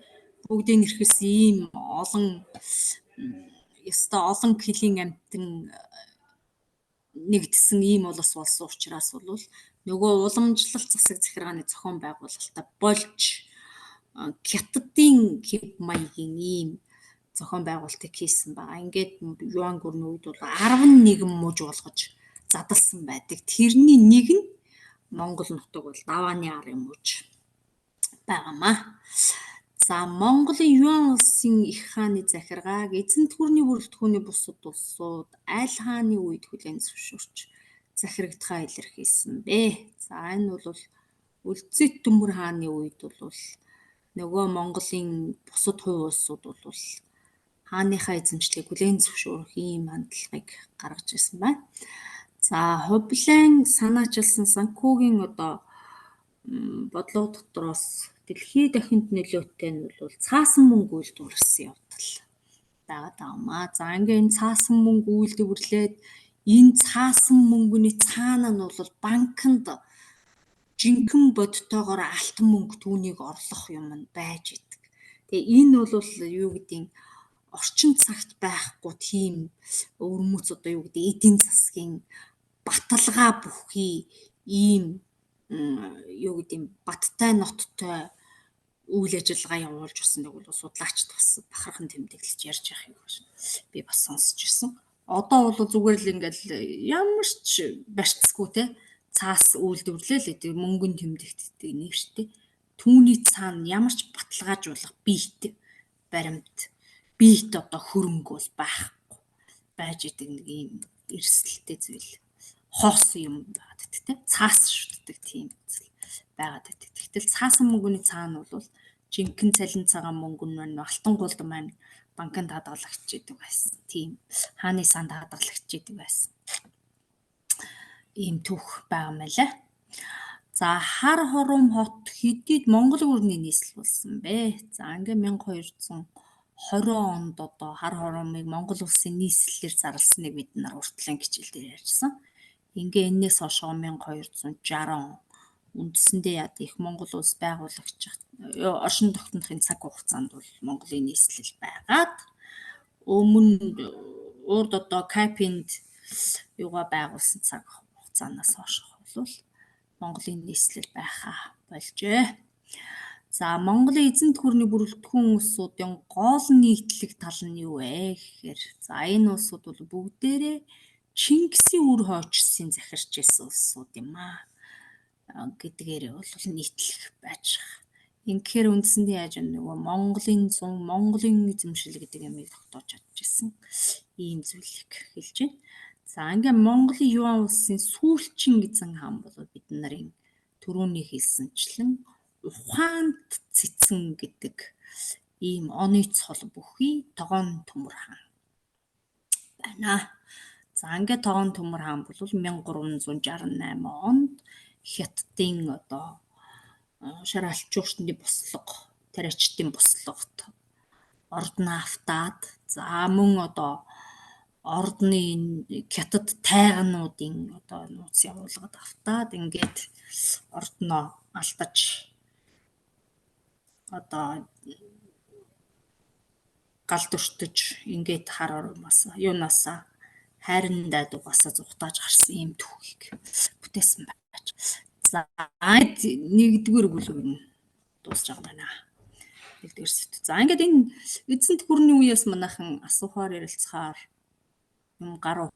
S1: Бүгдийг нэрхэсэн ийм олон хөлийн амтан нэгдсэн ийм улс болсон учраас бол нөгөө уламжлалт засаг захиргааны зохион байгуулалтаа болж хятадын хэв маягийн ийм зохион байгуулалтыг хийсэн байгаа. Ингээд Юан гүрний үед бол 11 муж болгож задалсан байдаг. Тэрний нэг нь Монгол нутаг бол Давааны арын муж байгаамаа. За Монголын Юан улсын их хааны захиргааг эзэнт гүрний бүрэлдэхүүний бусад улсууд аль хааны үед хүлээн зөвшөөрч захирагдахаа илэрхийлсэн бэ? За энэ бол Үлцэт Төмөр хааны үед бол нөгөө Монголын бусад хувь улсууд бол хааныхаа эзэмшлийг хүлээн зөвшөөрөх ийм хандлагыг гаргаж ирсэн байна. За Хублен санаачилсан Санкуугийн одоо бодлого дотроос дэлхий дахинд нөлөөтэй нь бол цаасан мөнгө үйлдвэрлэсэн явдал байгаад байгаамаа. За ингээ энэ цаасан мөнгө үйлдвэрлээд энэ цаасан мөнгөний цаана нь бол банкнд жинхэнэ бодтойгоор алтан мөнгө түүнийг орлох юм байж идэг. Тэгээ энэ бол юу гэдгийг орчин цагт байхгүй тийм өвөрмөц одоо юу гэдэг эдийн засгийн баталгаа бүхий ийм юу гэдэг баттай ноттой үйл ажиллагаа явуулж басныг бол судлаачд бас бахархан тэмдэглэж ярьж байхыг би бас сонсч ирсэн. Одоо бол зүгээр л ингээл ямар ч барьцгүй те цаас үйлдвэрлээл гэдэг мөнгөнд тэмдэгддэг нэр штэ. түүний цаана ямар ч баталгаажуулах биет баримт, биет одоо хөрөнгө бол байхгүй байж идэг нэг юм эрсдэлтэй зүйл. Хоос юм байгаад байдаг те. Цаас шүтдэг тийм зүйл байгаад байдаг. Тэгтэл цаасан мөнгөний цаана бол жинхэнэ цалин цагаан мөнгө нь маань алтан гулд маань банкнд хадгалагч идэг байсан. Тийм хааны санд хадгалагч идэг байсан. Ийм түүх байгаа мэлээ. За хар хором хот хэдийд Монгол гүрний нийслэл болсон бэ? За ингээ 1220 онд одоо хар хоромыг Монгол улсын нийслэлээр зарлсныг бид нар уртлын хичээл дээр ярьсан. Ингээ энэс хойш 1260 үндсэндээ яд их Монгол улс байгуулагч оршин тогтнохын цаг хугацаанд бол Монголын нийслэл байгаад өмнө урд одоо Капинд юугаа байгуулсан цаг хугацаанаас хойш бол Монголын нийслэл байхаа болжээ. За Монголын эзэнт гүрний бүрэлдэхүүн улсуудын гол нийтлэг тал нь юу вэ гэхээр за энэ улсууд бол бүгдээрээ Чингисийн үр хойчсын захирч байсан улсууд юм аа гэдгээр бол нийтлэх байж байгаа. Инхээр үндсэндээ яаж нөгөө Монголын зун, Монголын эзэмшил гэдэг юмыг тогтоож чадчихсан ийм зүйлийг хэлж байна. За ингээ Монголын Юан улсын сүүлчийн эзэн хаан бол бид нарын түрүүний хэлсэнчлэн Ухаанд цэцэн гэдэг ийм оны цол бүхий Тогоон Төмөр хаан байна. За ингээ Тогоон Төмөр хаан бол 1368 онд Хятадын одоо шаралчуурчны бослого, тариачдын бослогот ордноо автаад за мөн одоо ордны Хятад тайгануудын одоо нууц явуулгад автаад ингээд ордноо алдаж одоо галд өртөж ингээд хар оромоос юунаас хайрын дайдуугаас зүхтааж гарсан ийм түүхийг бүтээсэн байж. За нэгдүгээр бүлэг нь дуусж байгаа байна. Нэгдүгээр сэдв. За ингээд энэ эзэнт гүрний үеэс манайхан асуухаар ярилцахаар юм гарав.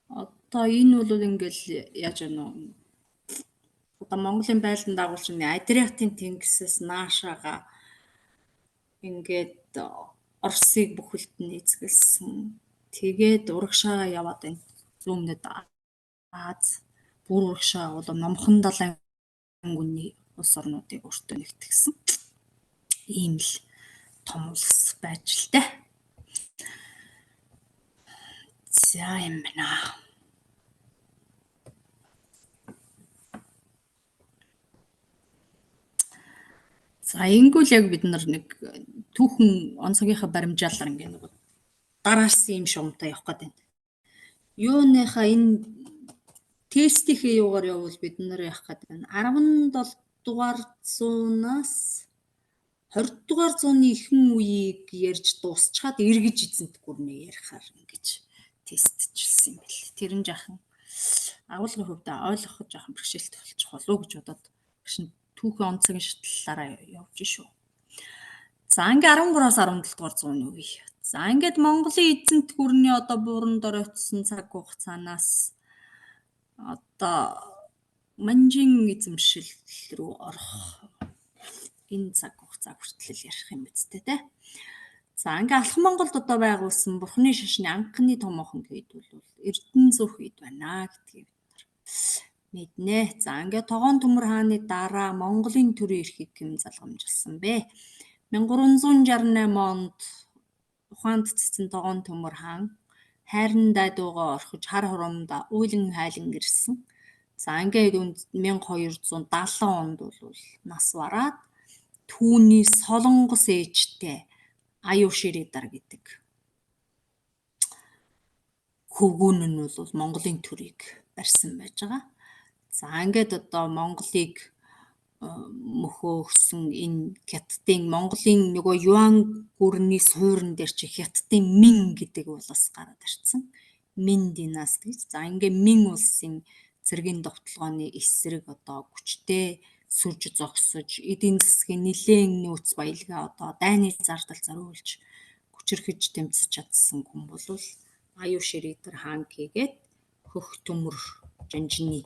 S1: Одоо энэ бол ингээл яаж яана одоо Монголын байлдан дагуулчны Адриатын тэнгисээс наашаага ингээд Оросыг бүхэлд нь эзэглсэн. Тэгээд урагшаа яваад байна. Зүүмнэд Аз бүр урагшаа бол номхон далайн гүнний улс орнуудыг өөртөө нэгтгэсэн. Ийм л том улс байж л дээ. За юм байна. За ингүүл яг бид нар нэг түүхэн онцгийнхаа баримжаалаар ингээ нэг дараалсан юм шугамтай явах гээд байна. Юуныхаа энэ тестийнхээ юугаар явуул бид нар явах гээд байна. 17 дугаар зуунаас 20 дугаар зууны ихэнх үеийг ярьж дуусчаад эргэж эзэнт гүрний ярихаар ингэж тестчилсэн юм байл. Тэр нь жаахан агуулгын хувьд ойлгох жаахан бэрхшээлтэй болчих болов уу гэж бодоод гişin түүхэн онцгийн шатлалаараа явж шүү. За ингээ 13-аас 17 дугаар зууны үе. За ингээд Монголын эзэнт гүрний одоо бууран доройтсон цаг хугацаанаас одоо манжин эзэмшил рүү орох энэ цаг хугацаа хүртэл ярих юм үсттэй те. За ингээ Алх Монголд одоо байгуулсан Бурхны шашны анхны томоохон гээд бол Эрдэнэ зүрх гээд байна гэдгийг бид нар мэднэ. За ингээ Тогоон Төмөр хааны дараа Монголын төрийн эрхийг хэн залгамжилсан бэ? 1368 онд Ухаанд цэцэн Тогоон Төмөр хаан хайрын дайдуугаа орхиж хар хоромд уйлан хайлан ирсэн. За ингээд 1270 онд бол нас бараад түүний солонгос ээжтэй Аюу Ширээдар гэдэг хөвгүүн нь бол Монголын төрийг барьсан байж байгаа. За ингээд одоо Монголыг мөхөөрсөн энэ Хятадын Монголын нөгөө Юан гүрний суурин дээр чи Хятадын Мин гэдэг улс гараад ирсэн. Мин династи. За ингээ Мин улсын цэргийн довтлогооны эсрэг одоо хүчтэй сүрж зогсож эдийн засгийн нэлээн нөөц баялгаа одоо дайны зардал зориулж хүчрхэж тэмцэж чадсан хүн бол Аюу Ширээдар хаан гээд хөх төмөр жанжины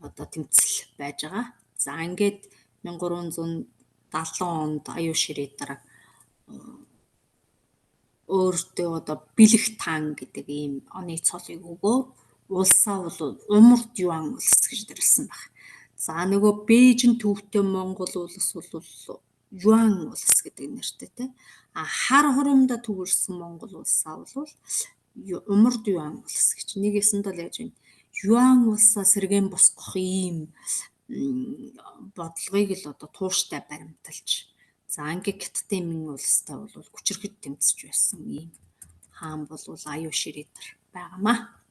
S1: одоо тэмцэл байж байгаа. За ингээд 1370 онд аюу ширээ дараа өөртөө одоо бэлэг таан гэдэг ийм оны цолыг өгөөд улсаа бол умард юан улс гэж нэрлсэн баг. За нөгөө Бээжин төвтэй Монгол улс бол юан улс гэдэг нэртэй те. А хар хурамда төвөрсөн Монгол улсаа бол умард юан улс гэж нэгэсэнд л яаж юм. Юан улсаа сэргээн босгох ийм бодлогыг л одоо тууштай баримталж. За ингээд Хятадын Мин улстай бол хүчирхэд тэмцэж байсан ийм хаан бол аюу ширээдэр байгаамаа.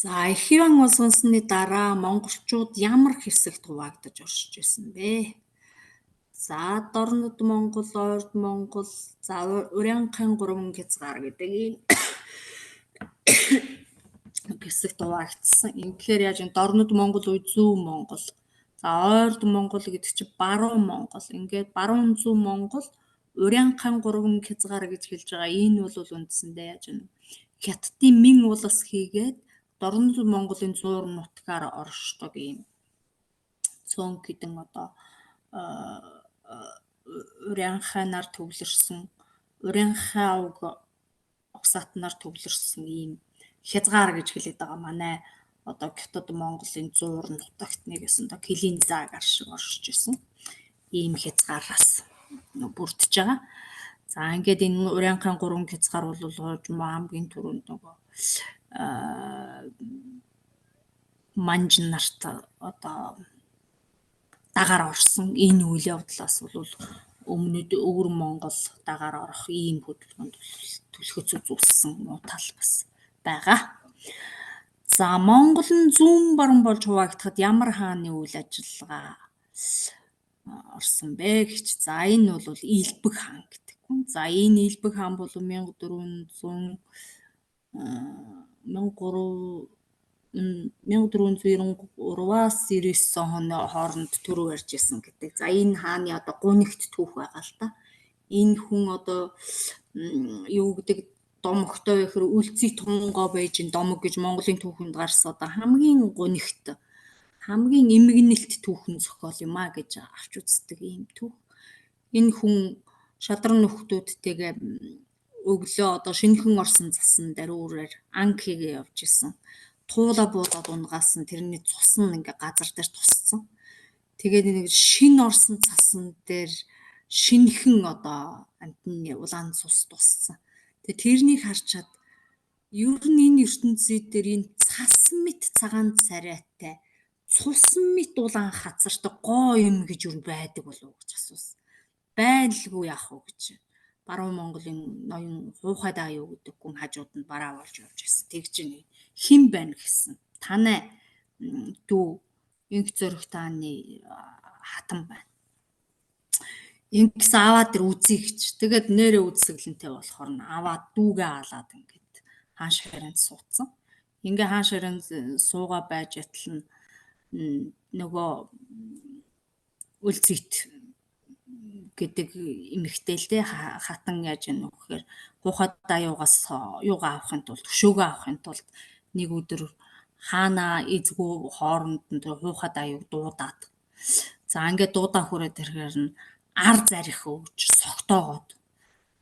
S1: За Их юан улс унсны дараа монголчууд ямар хэсэгт хуваагдаж оршиж байсан бэ? За Дорнод Монгол, Ойрд Монгол, за Урянхайн 3 хязгаар гэдэг ийм хэсэгт хуваагдсан. Ингэхээр яаж юм Дорнод Монгол, Үзүү Монгол. За Ойрд Монгол гэдэг чинь Баруун Монгол. Ингээд Баруун Зүү Монгол, Урянхайн 3 хязгаар гэж хэлж байгаа. Энэ бол үндсэндээ яаж юм Хятадын Мин улс хийгээд Дорнод Монголын зуур нутгаар оршдог ийм цөөн хэдэн одоо Урянхайнаар төвлөрсөн, Урянхай угсаатнаар төвлөрсөн ийм хязгаар гэж хэлээд байгаа манай одоо Хятад Монголын зуур нутагт нэгсэн одоо Килийн заагаар шиг оршиж исэн ийм хязгаараас бүрдэж байгаа. За ингээд энэ Урянхайн 3 хязгаар бол хамгийн түрүүнд нөгөө манж нарт одоо дагаар орсон энэ үйл явдлаас бол өмнөд өвөр Монгол дагаар орох ийм хөдөлгөөнд түлхэц үзүүлсэн муу тал бас байгаа. За Монголын зүүн баруун болж хуваагдахад ямар хааны үйл ажиллагаа орсон бэ гэж. За энэ бол Илбэг хаан гэдэг. За энэ Илбэг хаан бол 1493-аас 99 оны хооронд төрөв ярьж исэн гэдэг. За энэ хааны одоо гунигт түүх байгаа л та. Энэ хүн одоо юу гэдэг домогтой ихэр үлций тунгоо байж ин домог гэж Монголын түүхэнд гарсан одоо хамгийн гунигт хамгийн эмгэнэлт түүхэн зохиол юм а гэж авч үздэг ийм түүх. Энэ хүн шадран нөхдүүдтэйгээ өглөө одоо шинхэн орсон засан дээр өөрөөр анкигээ явж исэн. Туула буудаад унгаасан тэрний цус нь ингээ газар дээр тусцсан. Тэгээд нэг шин орсон цасан дээр шинхэн одоо амтны улаан цус тусцсан. Тэгээд тэрнийг харчаад ер нь энэ ертөнцийн дээр энэ цасан мэт цагаан царайтай цусан мэт улаан хацартай гоо юм гэж юу байдаг болов гэж асуусан. Байлгүй яах вэ гэж. Баруун Монголын ноён хуухай даа юу гэдэг хүн хажууд нь бараа болж явж байсан. Тэгж нэг хэн байна гэсэн. Танай дүү инх зөрөх тааны хатан байна. Ингээс аваад ир үзье гэж. Тэгээд нэрээ үзсгэлэнтэй болохоор нь аваад дүүгээ алаад ингээд хаан ширээнд суудсан. Ингээ хаан ширээнд суугаа байж атал нь нөгөө үлцэт гэдэг эмэгтэй л дээ хатан яаж яах вэ гэхээр хуухад аюугаас юугаа авахын тулд өшөөгөө авахын тулд нэг өдөр хаана эзгүй хооронд нь хуухад аюуг дуудаад за ингээд дуудаа хүрээд ирэхээр нь ар зарих өгч согтоогоод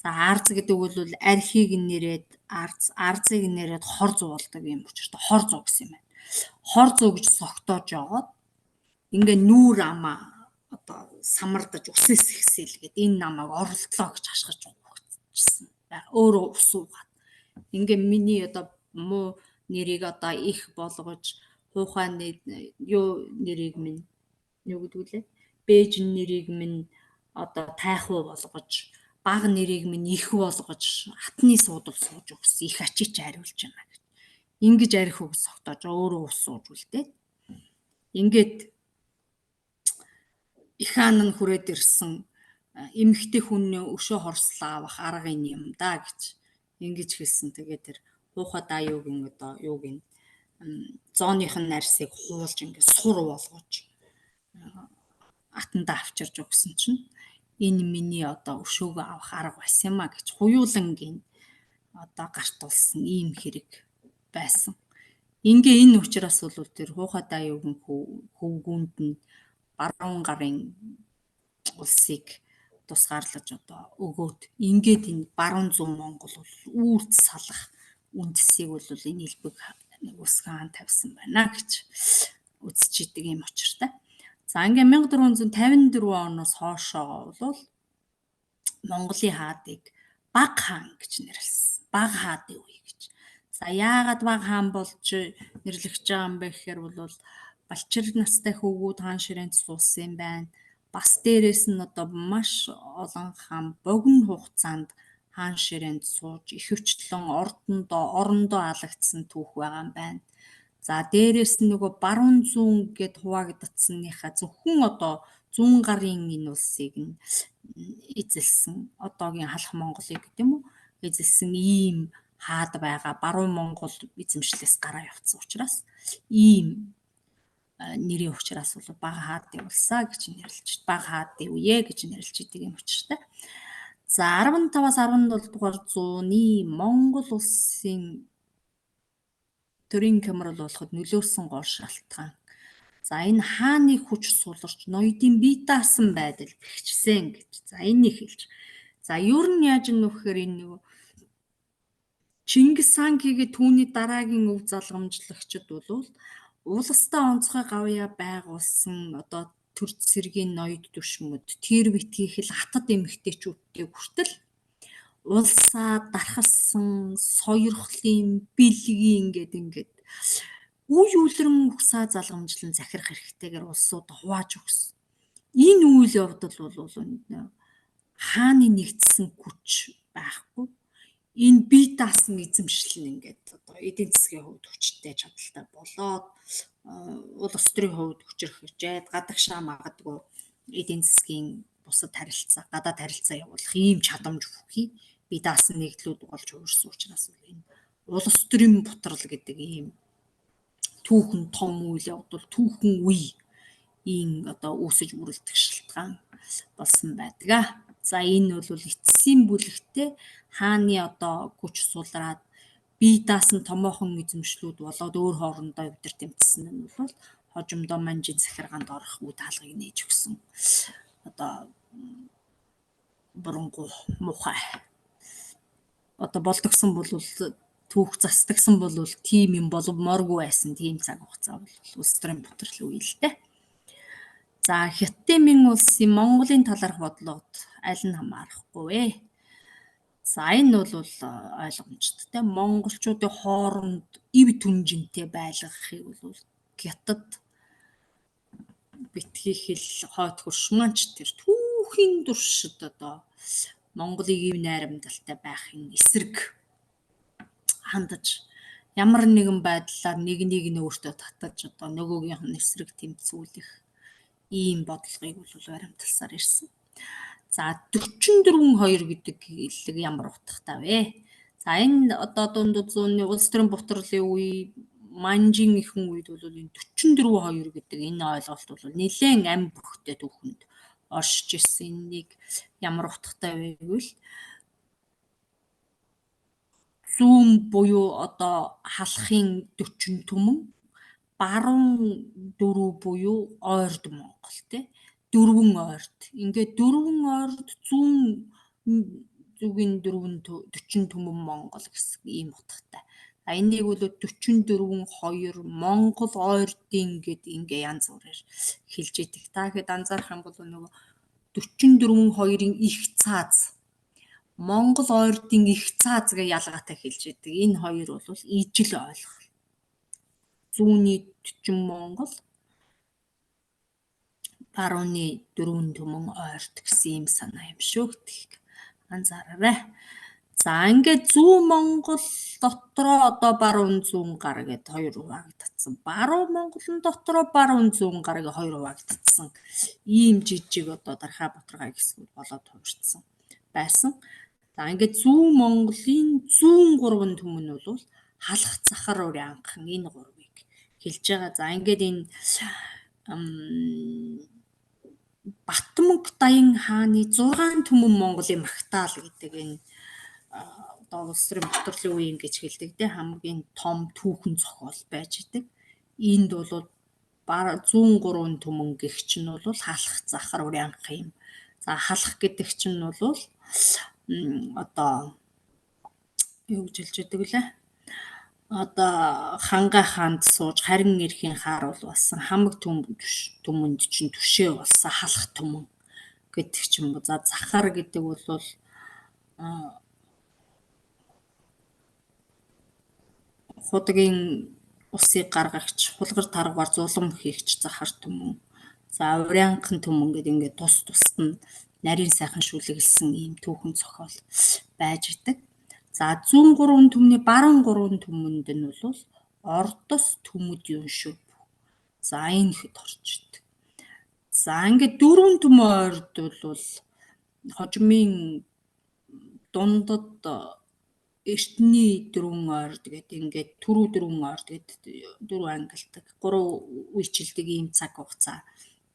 S1: за арз гэдэг бол архийг нэрээд арзыг нэрээд хор зуулдаг юм учраас хор зуу гэсэн юм байна. Хор зуу гэж согтоож яваад ингээ нүүр амаа одоо самардаж усээс ихсэлгээд энэ намайг оролдлоо гэж хашгирч өгчихсэн. Өөрөө ус уугаад. Ингээ миний одоо муу нэрийг одоо их болгож хуухай юу нэрийг минь юу гэдэг үлээ? Бээжин нэрийг минь одоо тайхуу болгож баг нэрийг минь их болгож хатны суудал сууж өгсөн. Их ачиж хариулж байна гэж. Ингэж арих үг согтоож өөрөө ус сууж үлдээд. Ингээд их хаан нь хүрээд ирсэн эмэгтэй хүний өшөө хорслоо авах арга энэ юм да гэж ингэж хэлсэн. Тэгээд тэр хуухай дааюугийн одоо юуг нь зооных нь нарсыг хуулж ингэ сур болгож атанда авчирж өгсөн чинь энэ миний одоо өшөөгөө авах арга байсан юм а гэж хуйуулангийн одоо гарт улсан ийм хэрэг байсан. Ингээ энэ учраас бол тэр хуухай даюугийн хөвгүүнд нь баруун гарын улсыг тусгаарлаж одоо өгөөд ингээд энэ баруун зүүн Монгол бол үрд салах үндэсийг бол энэ элбэг нэг үсгэн хаан тавьсан байна гэж үзэж идэг юм учиртай. За ингээ 1454 оноос хоошоо бол Монголын хаадыг Баг хаан гэж нэрлэсэн. Баг хаадын үе гэж. За яагаад Баг хаан болж нэрлэгдэж байгаа юм бэ гэхээр бол Балчир настай хөвгүүд хаан ширээнд суусан байна. Бас дээрээс нь одоо маш олон хаан богино хугацаанд хаан ширээнд сууж ихэвчлэн орондоо алагдсан түүх байгаа юм байна. За дээрээс нь нөгөө баруун зүүн гэд хуваагдсаныхаа зөвхөн одоо зүүн гарын энэ улсыг нь эзэлсэн одоогийн халах Монголыг гэдэг юм уу эзэлсэн ийм хаад байгаа баруун Монгол эзэмшлээс гараа явцсан учраас ийм нэрийн учраас бол Бага хаадын улсаа гэж нэрлэж Бага хаадын үе гэж нэрлэж идэг юм учиртай. За 15-аас 17 дугаар зууны Монгол улсын төрийн Кямрал болоход нөлөөлсөн гол шалтгаан. За энэ хааны хүч суларч ноёдын бие даасан байдал бэхжсэн гэж. За энийг хэлж. За ер нь яаж нөхөр энэ нөгөө Чингис хаан гэгээ түүний дараагийн өв залгамжлагчид бол улстай онцгой гавьяа байгуулсан одоо төр цэргийн ноёд түшмөд тэр битгий хэл хатад эмэгтэйчүүдтэй хүртэл улсаа дархалсан сойрхлын бэлгийн ингээд үе үлрэн ухсаа залгамжлан захирах хэрэгтэйгээр улсууд хувааж өгсөн. Энэ үйл явдал бол хааны нэгдсэн хүч байхгүй. Энэ бие даасан эзэмшил нь ингээд одоо эдийн засгийн хувьд хүчтэй чадaltaй болоод улс төрийн хувьд хүчрхэгжээд гадагшаа магадгүй эдийн засгийн бусад харилцаа, гадаад харилцаа явуулах ийм чадамж бүхий бие даасан нэгдлүүд болж хувирсан учраас энэ улс төрийн бутрал гэдэг ийм түүхэн том үйл явдал, түүхэн үе ийм одоо үүсэж бүрэлдэх шалтгаан болсон байдаг. За энэ бол эцсийн бүлэгтээ хааны одоо хүч сулраад бие даасан томоохон эзэмшлүүд болоод өөр хоорондоо өвдөр тэмцсэн нь бол хожимдоо манжин захиргаанд орох үе таалгыг нээж өгсөн. Одоо бурангу мухай. Одоо болдгсон бол түүх застагсан бол тийм юм боловмооргүй байсан тийм цаг хугацаа бол улс төрийн бутрал үе л дээ. За Хятадын Мин улсын Монголын талаарх бодлогод аль нь хамаарахгүй вэ? За энэ бол ойлгомжтой. Монголчуудын хооронд ив түнжинтэй байлгахыг бол Хятад битгий хэл хойд хөршманч тэр түүхийн туршид одоо Монголыг ив найрамдалтай байхын эсрэг хандаж ямар нэгэн байдлаар нэг нь өөртөө татаж одоо нөгөөгийнх нь эсрэг тэмцүүлэх ийм бодлогыг бол баримталсаар ирсэн. За 44-2 гэдэг хэллэг ямар утгатай вэ? За энэ одоо дунд зууны улс төрийн бутралын үе манжин ихэн үед бол энэ 44-2 гэдэг энэ ойлголт бол нэлээд ам бүхтэй түүхэнд оршиж ирсэн. Энийг ямар утгатай вэ гэвэл зүүн буюу одоо халахын 40 түмэн баруун дөрөв буюу ойрд Монгол тий дөрвөн ойрд. Ингээд дөрвөн ойрд зүүн зүгийн 40 түмэн Монгол гэсэн ийм утгатай. А энийг бол 44-2 Монгол ойрдын гэд ингээ янз бүрээр хэлж идэг. Та хэд анзаарах юм бол нөгөө 44-2-ын их цааз Монгол ойрдын их цааз гэж ялгаатай хэлж идэг. Энэ хоёр бол ижил ойлгох. Зүүнний 40 Монгол барууны 4 түмэн ойрд гэсэн юм санаа юм шүү гэдгийг анзаараарай. За ингээд зүүн Монгол дотроо одоо баруун зүүн гар гэд хоёр хуваагдсан. Баруун Монголын дотроо баруун зүүн гар гэж хоёр хуваагдсан. Ийм жижиг одоо дархаа батаргаа хэсгүүд болоод хувирсан байсан. За ингээд зүүн Монголын зүүн 3 түмэн бол халах захар өрийн анхан энэ 3-ыг хэлж байгаа. За ингээд энэ Батмөнг Даян хааны 6 түмэн Монголын магтаал гэдэг энэ одоо улс төрийн боловсролын үеийн гэж хэлдэг те хамгийн том түүхэн зохиол байж идэг. Энд бол 103 түмэн гэх чинь бол халах захар урянх юм. За халах гэдэг чинь бол одоо юу гэж хэлж байдаг лээ? Одоо ханга хаанд сууж харин эрхийн хаар бол болсон хамаг түмэнд чинь түшээ болсон халах түмэн гэдэг ч юм уу. За захар гэдэг бол худгийн усыг гаргагч хулгар таргаар зулам хийгч захар түмэн. За урянхан түмэн гэдэг ингээд тус тусад нь нарийн сайхан шүлэглсэн ийм түүхэн зохиол байж идэг. За 103 түмний баруун 3 түмэнд нь бол ордос түмэд юм шүү. За энэ хэд орж идэг. За ингээд 4 түмэн ойрд бол хожимын дундад эртний дөрвөн ойрд гэдэг ингээд түрүү дөрвөн ойрд гэдэг дөрвөн ангилдаг 3 үечлдэг ийм цаг хугацаа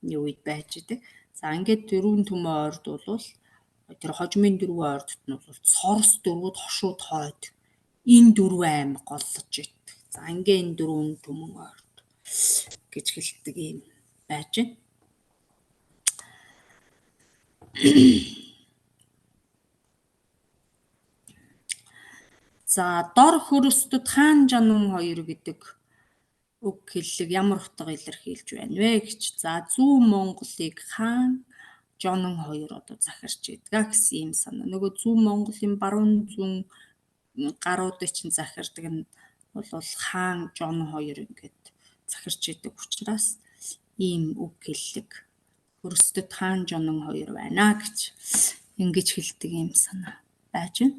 S1: үед байж идэг. За ингээд 4 түмэн ойрд бол тэр хожимын дөрвөн ойрдод нь бол цорс дөрвөд хошууд хойд энэ дөрвөн аймаг голлож идэг. За ингээд энэ 4 түмэн ойрд гэж хэлдэг ийм байж байна. За дор хөрөстөд хаан жанун 2 гэдэг үг хэллэг ямар утга илэрхийлж байна вэ гэж. За зүүн Монголыг хаан жанун 2 одоо захирч идэх гэсэн юм санаа. Нөгөө зүүн Монголын баруун зүүн гаруудыг чинь захирдаг нь бол хаан жанун 2 ингээд захирч идэх учраас ийм үг хэллэг хөрөстөд хаан жанун 2 байна гэж ингэж хэлдэг юм санаа байж байна.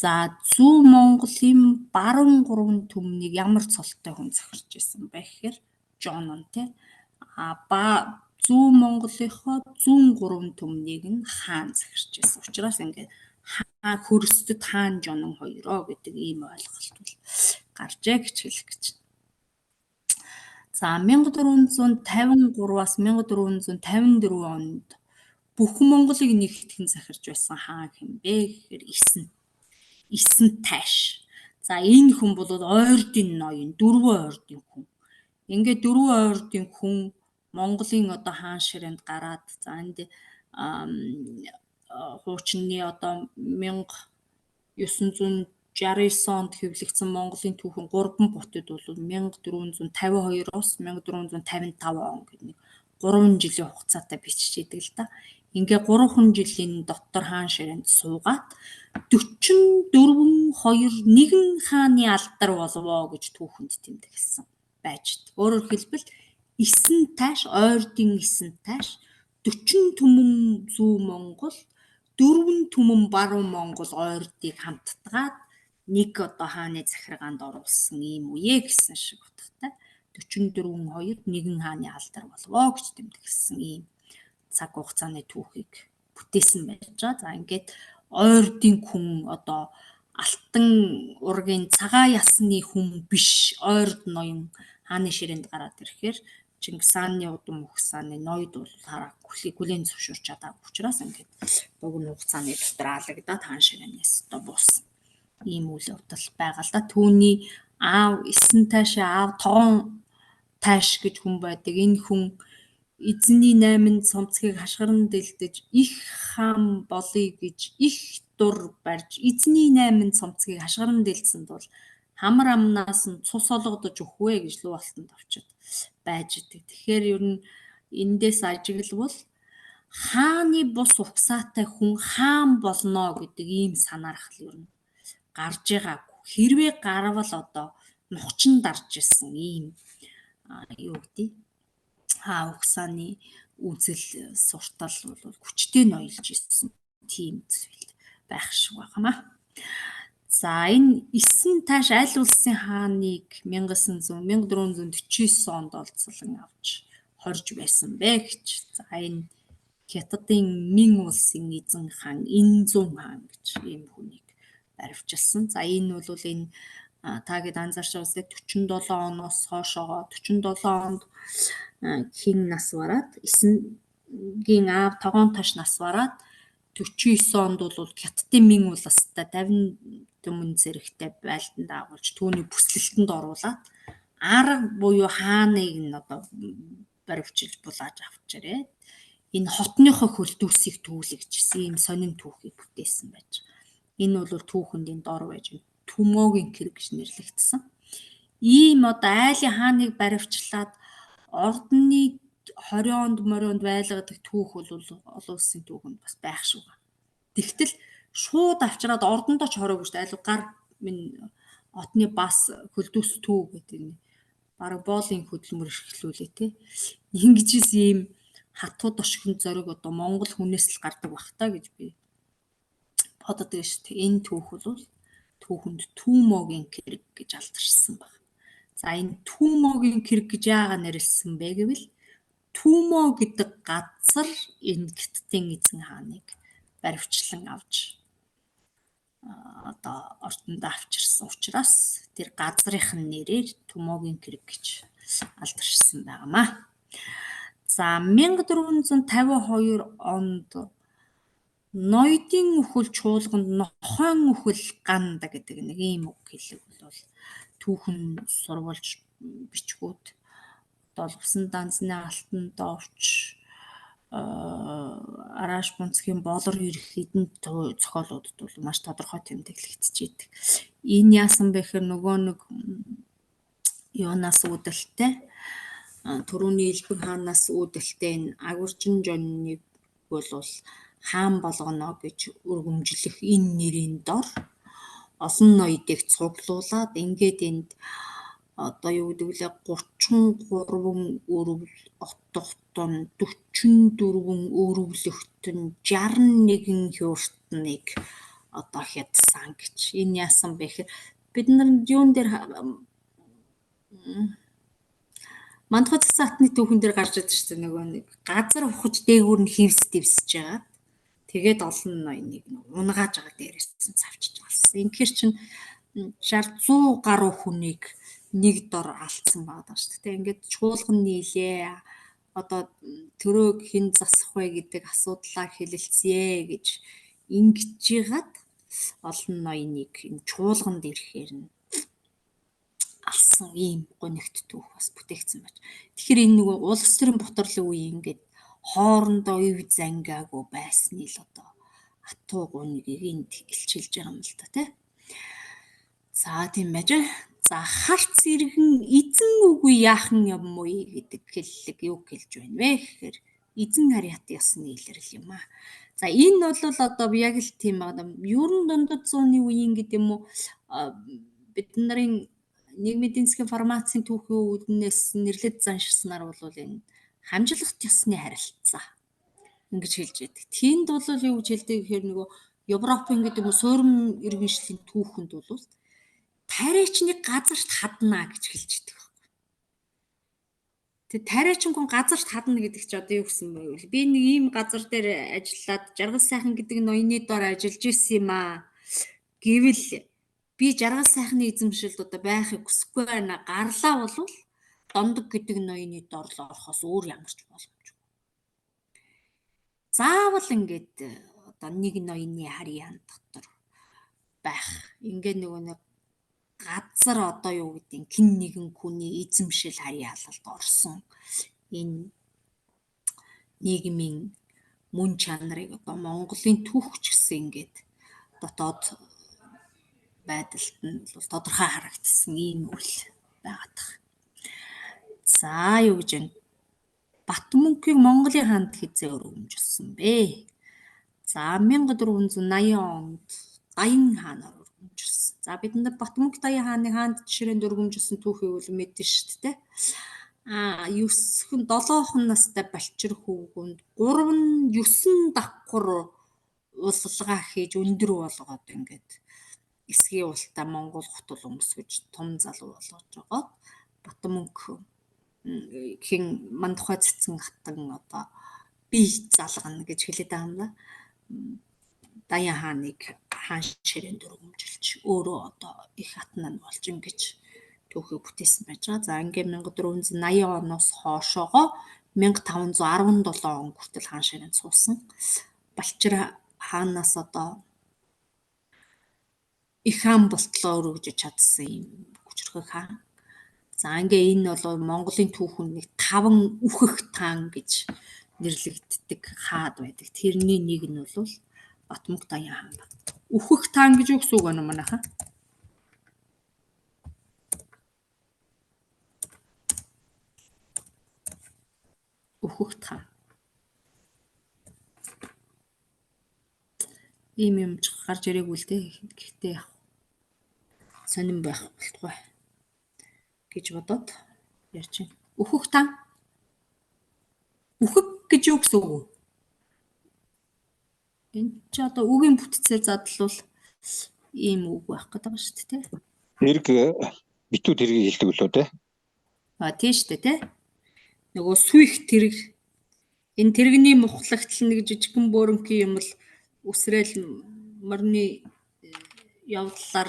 S1: За зүүн Монголын баруун 3 түмнийг ямар цолтой хүн захирч байсан бэ гэхээр Жонон тий. Зүүн Монголынхоо зүүн 3 түмнийг нь хаан захирч байсан. Учираас ингээд хаан хөрөстөд хаан Жонон 2 гэдэг ийм ойлголт бол гаржээ гэж хэлэх гэж. За 1453-аас 1454 онд бүх Монголыг нэгтгэн захирч байсан хаан хэм бэ гэхээр Исэн тайш. За энэ хүн бол ойрдын ноён, дөрвөн ойрдын хүн. Ингээд дөрвөн ойрдын хүн Монголын одоо хаан ширээнд гараад за энд хуучны одоо 1969 онд хэвлэгдсэн Монголын түүхэн 3 бутад бол 1452-оос 1455 он гэдэг 3 жилийн хугацаатай бичиж идэг л да. Ингээ 3 жилийн дотор хаан ширээнд суугаад 44 нэгэн хааны алдар болвоо гэж түүхэнд тэмдэглэсэн байж. Өөрөөр хэлбэл Исэн тайш ойрдын Исэн тайш 40 түмэн зүүн Монгол 4 түмэн баруун Монгол ойрдыг хамтдгаад нэг одоо хааны захиргаанд оруулсан ийм үе гэсэн шиг утгатай 44 нэгэн хааны алдар болвоо гэж тэмдэглэсэн ийм цаг хугацааны түүхийг бүтээсэн байж байгаа. За ингээд ойрдын хүн одоо алтан ургийн цагаан ясны хүн биш ойрд ноён хааны ширээнд гараад ирэхээр Чингис хааны удам ухсааны ноёд бол хараагүй хүлээн зөвшөөрч чадаагүй учраас ингээд богино хугацааны дотор алагдаад хаан ширээнээс одоо буусан. Ийм үйл явдал байгаа л да. Түүний аав Исэн тайшаа аав Тогоон тайш гэж хүн байдаг. Энэ хүн эзний 8 цомцгийг хашгиран дэлдэж их хаан болъё гэж их дур барьж эзний 8 цомцгийг хашгиран дэлдсэнд бол хамар амнаас нь цус олгодож өгвэ гэж луу алтанд авчид байж идэг. Тэгэхээр ер нь эндээс ажиглавал хааны бус угсаатай хүн хаан болно гэдэг ийм санаархал ер нь гарж байгаагүй. Хэрвээ гарвал одоо нухчин дарж исэн ийм юу гэдэг хаа угсааны үзэл суртал бол хүчтэй ноёлж исэн тийм зүйл байх шиг байгаамаа. За энэ Исэн тайш аль улсын хааныг 1449 онд олзлон авч хорж байсан бэ гэж. За энэ Хятадын Мин улсын эзэн хаан Инзун хаан гэж ийм хүнийг баривчилсан. За энэ бол энэ таагэд анзаарч байгаа 47 оноос хойшоогоо 47 онд хин нас бараад Эсэнгийн аав Тогоон тайш нас бараад 49 онд бол Хятадын Мин улстай түмэн зэрэгтэй байлдан дагуулж түүний бүслэлтэнд оруулаад арга буюу хааныг нь одоо баривчилж булааж авчирээ. Энэ хотныхоо хөлдөөсийг түүлэгжсэн ийм сонин түүхийг бүтээсэн байж. Энэ бол түүхэнд энэ дор байж Түмөөгийн хэрэг гэж нэрлэгдсэн. Ийм одоо айлын хааныг баривчлаад ордны 20 онд морионд байлгадаг түүх бол олон улсын түүхэнд бас байх шүү. Тэгтэл шууд авчираад ордондоо ч хороогүй шүү дээ. Айл гар минь отны бас хөлдөөс төв гэдэг нь бараг боолын хөдөлмөр эрхлүүлээ тий. Ингэж ийм хатууд ошгонд зориг одоо Монгол хүнээс л гардаг бах та гэж би боддог шүү дээ. Энэ түүх бол түүхэнд Түмөөгийн хэрэг гэж алдаршсан баг. За энэ Түмөөгийн хэрэг гэж яагаад нэрлсэн бэ гэвэл Түмөө гэдэг газар энэ Хятадын эзэн хааныг баривчлан авч одоо ордонд авчирсан учраас тэр газрынхын нэрээр Түмөөгийн хэрэг гэж алдаршсан байнамаа. За 1452 онд ноёдын үхэл чуулганд нохойн үхэл ганда гэдэг нэг ийм үг хэлэг бол түүхэн сурвалж бичгүүд одоо усан данзны алтан довч арааш бунцгийн болор ирэх хэдэн зохиолуудад бол маш тодорхой тэмдэглэгдчихэд. Энэ яасан бэ гэхээр нөгөө нэг юунаас үүдэлтэй түрүүний Илбэг хаанаас үүдэлтэй энэ Агуржин жонныг бол хаан болгоно гэж өргөмжлөх энэ нэрийн дор олон ноёдыг цуглуулад ингээд энд одоо юу гэдэг вэ 33 өрөв отготон 44 өрөвлөгтөн 61 хуртныг одоо хядсан гэж. Энэ яасан бэ гэхээр бид нар юун дээр Мандхай цацаатны түүхэн дээр гарч ирдэг шүү дээ нөгөө нэг газар ухаж дээгүүр нь хивс дэвсэж байгаа. Тэгээд олон ноёныг унгааж байгаа дээрээсэн цавчиж алсан. Инхээр чинь 60-100 гаруй хүнийг нэг дор алдсан байгаа шүү дээ. Ингээд чуулган нийлээ. Одоо төрөөг хэн засах вэ гэдэг асуудлаа хэлэлцээ гэж ингэж жигаад олон ноёныг энэ чуулганд ирэхээр нь алсан ийм гонигт түүх бас бүтээгдсэн байж. Тэгэхээр энэ нөгөө улс төрийн бутарлын үеийн ингээд хоорондоо ив зангаагүй байсны л одоо атуу гонгийг энд илчилж байгаа юм л да тий. За тийм байж. За харц иргэн эзэн үгүй яахан юм уу гэдэг хэллэг юу хэлж байна вэ гэхээр эзэн харьяатын ёсны илэрэл юм аа. За энэ бол одоо яг л тийм аа ерөн дундад зууны үеийн гэдэг юм уу бид нарын нийгмийн эдийн засгийн формацийн түүхийн үүднээс нэрлэж занширснаар бол энэ хамжлагт ёсны харилцаа ингэж хэлж байдаг. Тэнд бол юу гэж хэлдэг гэхээр нөгөө Европын гэдэг нь суурин иргэншлийн түүхэнд бол тариачныг газарт хадна гэж хэлж байдаг. Тэгээ тариачингун газарт хадна гэдэг чи одоо юу гэсэн бэ вэ? Би нэг ийм газар дээр ажиллаад Жаргал сайхан гэдэг ноёны дор ажиллаж исэн юм аа. Гэвэл би Жаргал сайхны эзэмшилд одоо байхыг хүсэхгүй байна. Гарлаа болвол Дондог гэдэг ноёны дор л орохоос өөр ямар ч боломжгүй. Заавал ингээд одоо нэг ноёны харьяан дотор байх. Ингээд нөгөө нэг газар одоо юу гэдэг хин нэгэн хүний эзэмшил харьяалалд орсон энэ нийгмийн мөн чанарыг одоо Монголын түүхч гэсэн ингээд дотоод байдалд нь бол тодорхой харагдсан ийм үйл байгаад байна. За юу гэж вэ? Батмөнхийг Монголын хаанд хизээ өргөмжилсөн бэ? За 1480 онд Даян хаанаар өргөмжилсөн. За бид нар Батмөнх Даян хааны хаанд жишээнд өргөмжилсөн түүхийг бол мэднэ шүү дээ. 7 настай Балчир хөвгүнд 9 давхар улсалгаа хийж өндөр болгоод ингээд эсгийн ултаа Монгол хотол өмсгөж том залуу болгож байгаа. Батмөнх хин Мандхай цэцэн хатан одоо бие залгана гэж хэлээд байгаа юм да. Даян хааныг хаан ширээнд өргөмжилж өөрөө одоо их хатнаа болж ингэж түүхийг бүтээсэн байж байгаа. За ингээд 1480 оноос хоошоогоо 1517 он хүртэл хаан ширээнд суусан. Балчир хаанаас одоо их хаан болтлоо өргөж чадсан юм хүчрхэг хаан. За ингээ энэ бол Монголын түүхэнд нэг 5 үхэх таан гэж нэрлэгддэг хаад байдаг. Тэрний нэг нь бол Батмунх Даяан хаан байна. Үхэх таан гэж юу гэсэн үг байна манайхаа? Үхэх таан. Ийм юм гарч ирээгүй л дээ. Гэхдээ сонирн байх болтугай гэж бодоод ярьж байна. Үхэх таан. Үхэх гэж юу гэсэн үг вэ? Энэ ч одоо үгийн бүтцээр задлал ийм үг байх гэдэг байна шүү дээ.
S5: Тэрэг битүү тэргийг хэлдэг лөө те.
S1: Тийм шүү дээ тий. Нөгөө сүйх тэрэг энэ тэрэгний мухлагтал нэг жижигхэн бөөрөнгийн юм л үсрээл морины явдлаар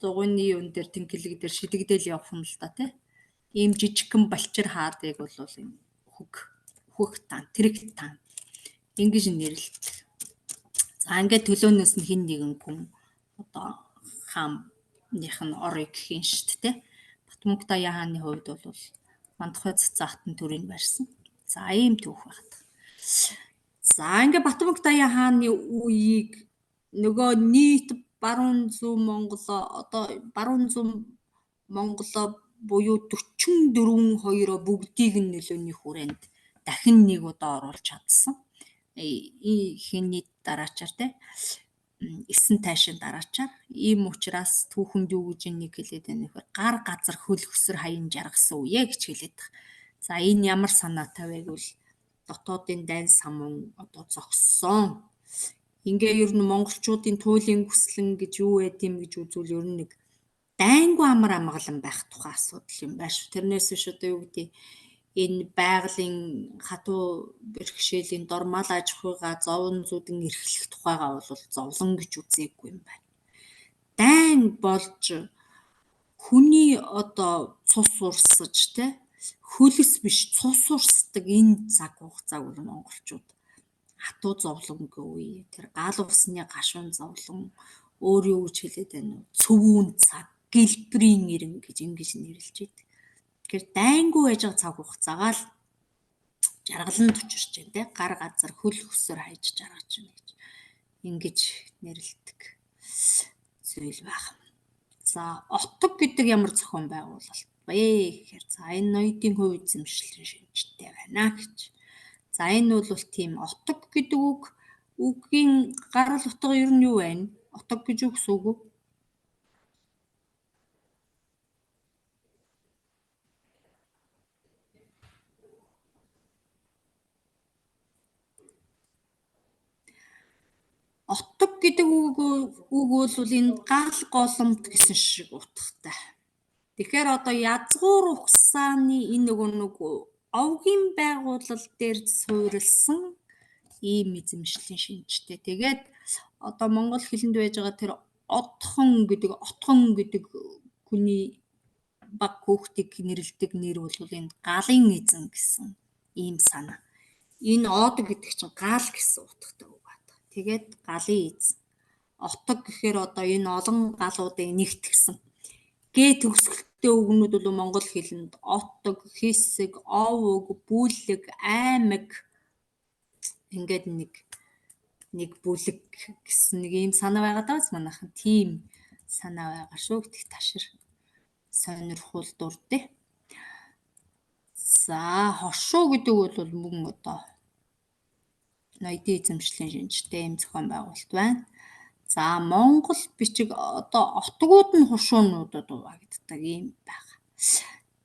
S1: дугуйны юун дээр тэнхлэг дээр шидэгдэл явах юм л да тий. Ийм жижигхэн балчир хаадыг бол энэ үхэх таан, тэрэг таан ингэж нэрлэдэг. За ингээд төлөөнөөс нь хин нэгэн хүн одоо хаамных нь орыг гэх юм шүү дээ. Батмунх Даяан хааны хувьд бол Мандухай цацаахтан төрийг барьсан. За ийм түүх байна. За ингээд Батмунх Даяан хааны үеийг нөгөө нийт баруун зүүн Монголоо одоо баруун зүүн Монголоо буюу 44 хоёроо бүгдийг нь нөлөөний хүрээнд дахин нэг удаа оруулж чадсан. Хиний дараачаар те 9 тайшин дараачаар ийм учраас түүхэнд юу гэж нэг хэлээд байна вэ? Гар газар хөл хөсөр хаян жаргасан үе гэж хэлээд байна. За энэ ямар санаатай вэ гэвэл дотоодын дайн самун одоо зогссон. Ингээ ер нь монголчуудын туйлын хүслэн гэж юу байд юм гэж үзвэл ер нь нэг дайнгүй амар амгалан байх тухай асуудал юм байна шүү. Тэрнээс биш одоо юу гэдэг энэ байгалийн хатуу бэрхшээлийн дормал аж ахуйгаа зовн зүдэн эрхлэх тухайгаа бол зовлон гэж үзээгүй юм байна. Дайн болж хүний одоо цус урсаж те хөлс биш цус урсдаг энэ цаг хугацааг бол монголчууд хатуу зовлонгүй үе. Тэр гал усны гашуун зовлон өөр юу гэж хэлээд байна вэ? Цөвүүн цаг, гэлбэрийн ирэн гэж ингэж нэрлэж байдаг. Тэгэхээр дайнгүй байж байгаа цаг хугацаагаа л жаргаланд учирч байна те. Гар газар хөл хөсөр хайж жаргаж байна гэж ингэж нэрлэдэг зүйл байна. За отог гэдэг ямар зохион байгуулалт вэ гэхээр за энэ ноёдын хувь эзэмшлийн шинжтэй байна гэж. За энэ бол тийм отог гэдэг үгийн гарал утга ер нь юу байна? Отог гэж юу гэсэн үг вэ? Отог гэдэг үг бол энэ гал голомт гэсэн шиг утгатай. Тэгэхээр одоо язгуур ухсааны энэ нөгөө овгийн байгууллал дээр суурилсан ийм эзэмшлийн шинжтэй. Тэгээд одоо монгол хэлэнд байж байгаа тэр отхон гэдэг хүний баг хүүхдийг нэрлэдэг нэр бол энэ галын эзэн гэсэн ийм санаа. Энэ од гэдэг чинь гал гэсэн утгатай үг байна. Тэгээд галын эзэн. Отог гэхээр одоо энэ олон галуудыг нэгтгсэн. Гээ төгсгөлттэй үгнүүд бол монгол хэлэнд отог, хэсэг, овог, бүлэг, аймаг ингээд нэг бүлэг гэсэн нэг ийм санаа байгаад байгаас манайхан тийм санаа байгаа шүү гэх ташир сонирхол дурдээ. За хошуу гэдэг бол мөн одоо ноёдын эзэмшлийн шинжтэй ийм зохион байгуулалт байна. За монгол бичиг одоо отгууд нь хошуунуудад хуваагддаг юм байна.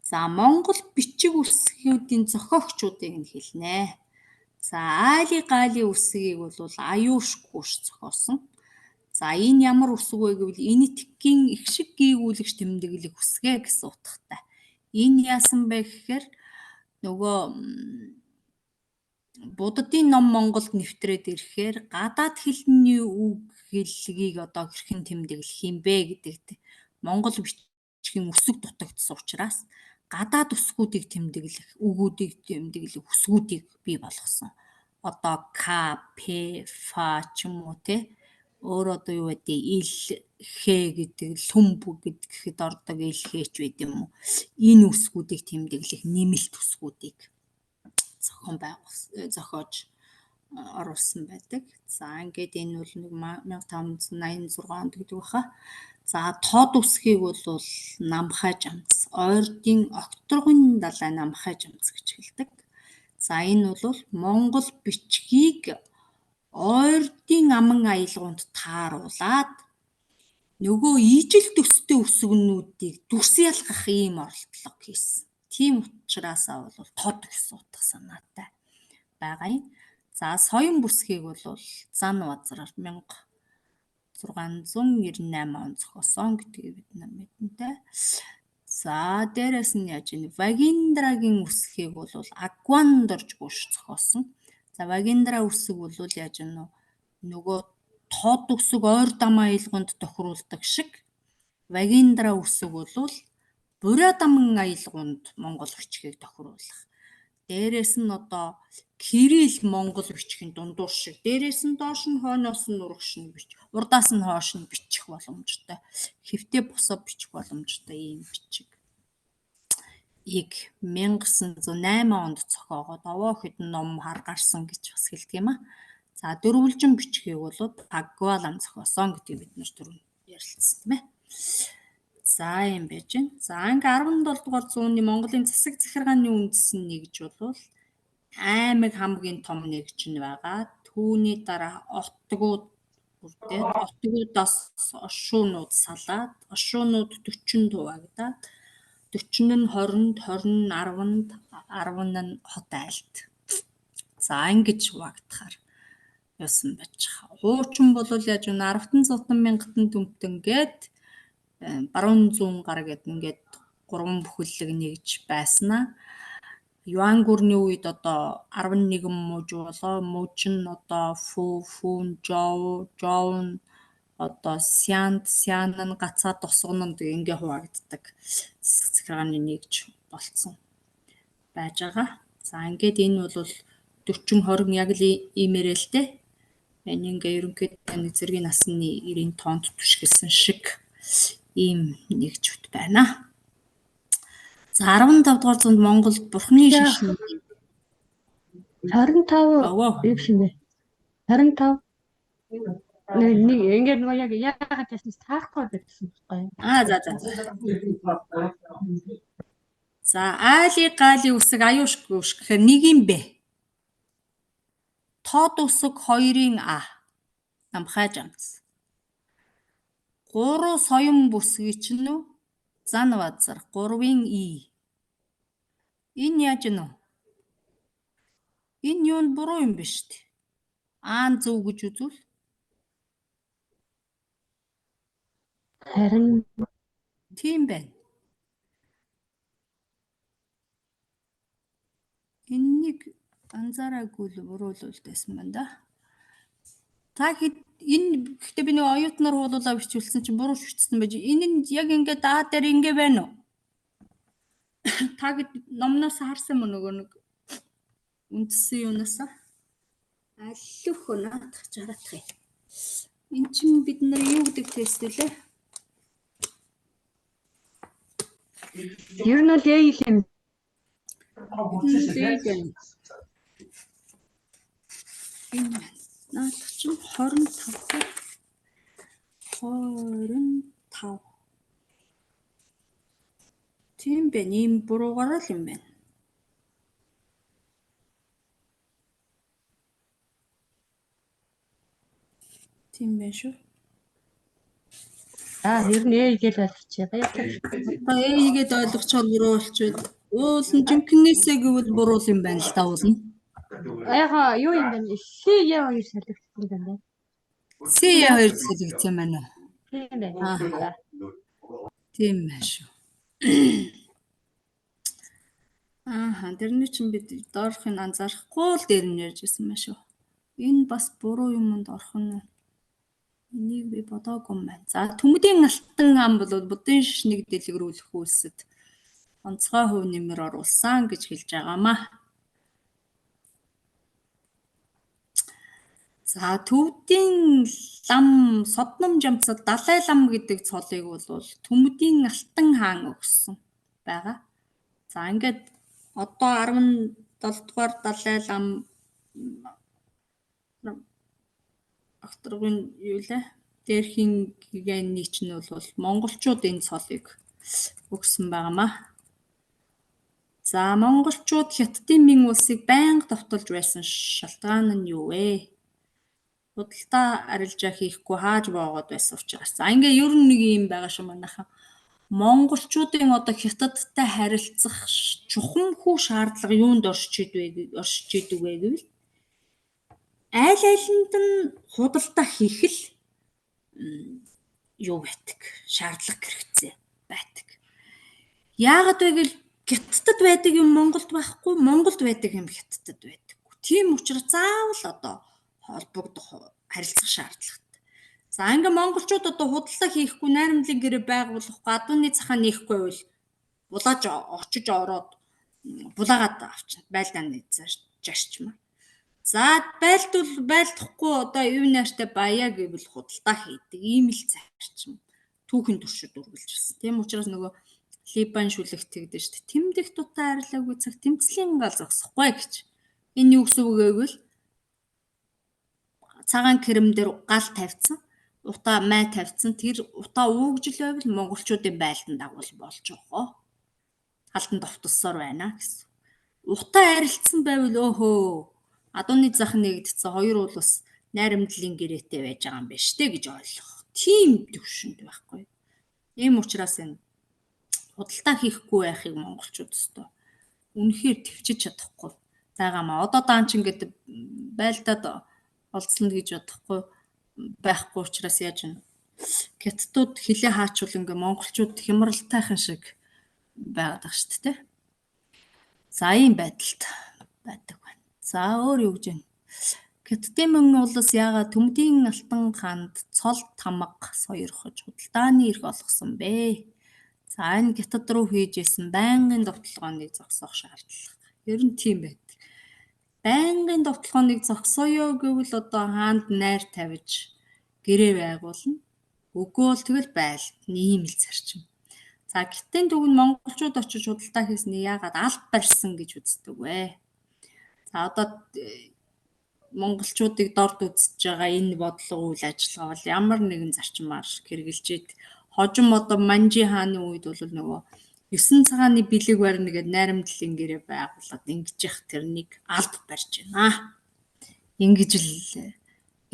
S1: За монгол бичиг үсгүүдийн зохиогчдыг нь хэлнэ. За Али Гали үсгийг бол Аюушгүйш зохиосон. За энэ ямар үсэг вэ гэвэл энэтхэгийн их шиг гийгүүлэгч тэмдэглэх үсгээ гэсэн утгатай. Энэ яасан бэ гэхээр нөгөө буддын ном Монголд нэвтрээд ирэхээр гадаад хэлний үг хэллэгийг одоо хэрхэн тэмдэглэх юм бэ гэдэгт монгол бичгийн үсэг дутагдсан учраас гадаад үсгүүдийг тэмдэглэх, үгүүдийг тэмдэглэх үсгүүдийг бий болгосон. Одоо К, П, Ф ч юм уу те өөр одоо юу гэдэг илхээ гэдэг лүмб гэхэд ордог илхээч байд юм уу? Энэ үсгүүдийг тэмдэглэх нэмэлт үсгүүдийг зохиож оруулсан байдаг. За ингээд энэ бол 1586 онд гэдэг баха. За тод үсгийг бол намхай жамц, ойрдын окторгын далай намхай жамц гэж хэлдэг. За энэ бол Монгол бичгийг ойрдын аман аялгаунд тааруулаад нөгөө ижил төстэй үсгнүүдийг дүрс ялгах ийм оролдлого хийсэн. Тийм учраас бол тод гэсэн утга санаатай байгаа юм. За соён бүсгийг бол зан вазраар 1698 он зохиосон гэдгийг бид мэднэ. За дээрэс нь яаж вэ? Вагиндрагийн үсгийг бол Агвандорж Буш зохиосон. За Вагиндра үсэг бол яаж вэ? Нөгөө тод үсэг ойр дам аялгаунд тохируулдаг шиг Вагиндра үсэг бол бурайд аман аялгаунд Монгол бичгийг тохируулах. Дээрээс нь одоо Кирилл Монгол бичгийн дундуур шиг, дээрээс нь доош нь хойноос нь урагш нь урдаас нь хойш нь бичих боломжтой. Хэвтээ босоо бичих боломжтой ийм бичиг. 1908 онд зохиогоод овоо хэдэн ном гарсан гэж бас хэлдэг юм аа. За дөрвөлжин бичгийг бол Агвалан зохиосон гэдгийг бид нар түрүү ярилцсан тийм ээ. За юм байж байна. За анги 17 дугаар зууны Монголын засаг захиргааны үндэс нь нэгж бол аймаг хамгийн том нэгж нь байгаа. Түүний дараа Оттогуудаас Оршуунууд салаад, Оршуунууд 40 хуваагдаад 40 нь 20-нд, 20 нь 10-нд, 10 нь хот айлт. За ингэж хуваагдахаар яасан байж байгаа. Хуучин бол яаж вэ? 10 зутан мянган дүмтэн гээд баруун зүүн гар гэдэг ингээд 3 бүхэллэг нэгж байснаа. Юан гүрний үед одоо 11 мууж болоо. Мууч нь одоо фүүн, жоун одоо сян нь гацаа тосгононд ингээ хуваагддаг захиргааны нэгж болцсон байж байгаа. За ингээд энэ бол 40-20 яг л иймэрэл л дээ. Энэ ингээ ерөнхийдөө нэг зэргийн насны 90 тоонд түшгэлсэн шиг ийм нэгжүүд байна. За 15 дугаар зуунд Монголд бурхны шашны
S4: 25 юм шиг нэ. 25 нэг ингээд нөгөө яг яагаад ясна таахгүй гэсэн байхгүй.
S1: За айлын галийн үсэг аюушгүй үш гэхээр нэг юм бэ. Тод үсэг 2-ын А намхай жамц. 3 соён бүсгийн чинь үү? Зан вазар 3-ын И. Энэ яаж нэ? Энэ юу буруу юм биш үү? Аан зөв гэж үзвэл
S4: Харин
S1: тийм байна. Энэнийг анзаараагүй л буруу л үлдээсэн байна да. Та энэ гэхдээ би нэг оюутнаар хуулуулаа бичүүлсэн чинь буруу шүтсэн байж. Энэ нь яг ингээд А дээр ингээ байна уу? Та номноос харсан мөн нөгөө нэг үндсэн юунаас аллөх наадах жарах юм. Энд чинь бид нар юу гэдэг тест үлээ?
S4: ер нь бол яа юм.
S1: Энэ наадах чинь 25. Тийм байна. Ийм буруугаар л юм байна. Тийм байна шүү.
S4: Ер нь гээл ойлгочихъя.
S1: Одоо ийгээд ойлгочоор буруу болчихвол уул нь жинхнээсээ гэвэл буруу юм байна л та уул нь.
S4: Яга юу юм бэ? Яа хоёр солигдсон юм байна.
S1: C2 солигдсон байна уу?
S4: Тийм байна.
S1: Тийм байна шүү. Тэрний чинь бид доорхыг анзаарахгүй л дээр нь ярьжсэн байна шүү. Энэ бас буруу юмд орох нь. Энийг би бодоогүй юм байна. За төмөдийн алтан ам бол будын шишнийг дэлгэрүүлэх үйлсэд онцгой хувь нэмэр оруулсан гэж хэлж байгаамаа. За төвдийн лам Содном жамцад Далай лам гэдэг цолыг бол Төмөдийн Алтан хаан өгсөн байгаа. За ингээд одоо 17 дугаар Далай лам Ахтрагын юу лээ? Дээрхийн гигантний чинь бол монголчууд энэ цолыг өгсөн байгаамаа. За монголчууд Хятадын Мин улсыг байнга довтолж байсан шалтгаан нь юу вэ? Худалдаа арилжаа хийхгүй хааж боогод байсан учраас. За ингээ ер нь нэг юм байгаа шүү манайхаа. Монголчуудын одоо Хятадтай харилцах чухамхүү шаардлага юунд оршиж идэг вэ гэвэл айл айланд нь худалдаа хийх л юу байдаг? Шаардлага хэрэгцээ байдаг. Яагаад вэ гэвэл Хятадд байдаг юм Монголд байхгүй, Монголд байдаг юм Хятадд байдаггүй. Тийм учраас заавал одоо холбогдох харилцах шаардлагатай. За ингээ монголчууд одоо худалдаа хийхгүй найрамдлын гэрээ байгуулахгүй адууны цахаа нээхгүй бол булааж очиж ороод булаагаад авчихна. Байлдааны зарчмаар. За байлдахгүй одоо юу нэртэй баяа гэвэл худалдаа хийдэг. Ийм л зарчим түүхэн туршид үргэлж ирсэн. Тийм учраас нөгөө Либан шүлэгт тэгдэж шүү дээ. Тэмдэх дутаа арилаагүй цаг тэмцлийн гал зогсохгүй гэж. Энэ юу гэсэн үг вэ гэвэл цагаан крэм дээр гал тавьсан, утаа май тавьсан. Тэр утаа уугжил байвал монголчуудын байлдан дагуул болж байгаа. Халдан довтолсоор байна гэсэн. Утаа арилцсан байвал өөхөө адууны зах нэгдсэн хоёр улс найрамдлын гэрээтэй байж байгаа юм байна штэ гэж ойлгох. Тийм төвшөнд байхгүй. Ийм учраас энэ худалдаа хийхгүй байхыг монголчууд өстой үнэхээр төвчж чадахгүй байгаамаа. Одоо даан ч ингээд байлдаад олцлно гэж бодохгүй байхгүй учраас яаж вэ? Хятадууд хилээ хаачвал ингээ монголчууд хямралтайхан шиг байгаад байгаа шүү дээ. За ийм байдалд байдаг байна. За өөр юу гэж вэ? Хятадын Мин улс яагаад Төмөдийн Алтан хаанд цол тамга сойрхож худалдааны эрх олгосон бэ? За энэ Хятад руу хийж исэн байнгын довтлогооныг зогсоох шаардлага. Ер нь тийм байдаг. Байнгын довтлогооныг зогсооё гэвэл одоо хаанд найр тавьж гэрээ байгуулна. Үгүй бол тэгэл байлт ийм л зарчим. За гэтэн түгэн монголчууд очиж худалдаа хийсний яагаад алт барьсан гэж үздэг вэ? За одоо монголчуудыг дорд үзэж байгаа энэ бодлого үйл ажиллагаа бол ямар нэгэн зарчмаар хэрэгжилжээд хожим одоо Манжи хааны үед бол нөгөө 9 цагааны бэлэг барьна гэдэг найрамдлын гэрээ байгуулад ингэж явах тэрнийг алд барьж байна. Ингэж л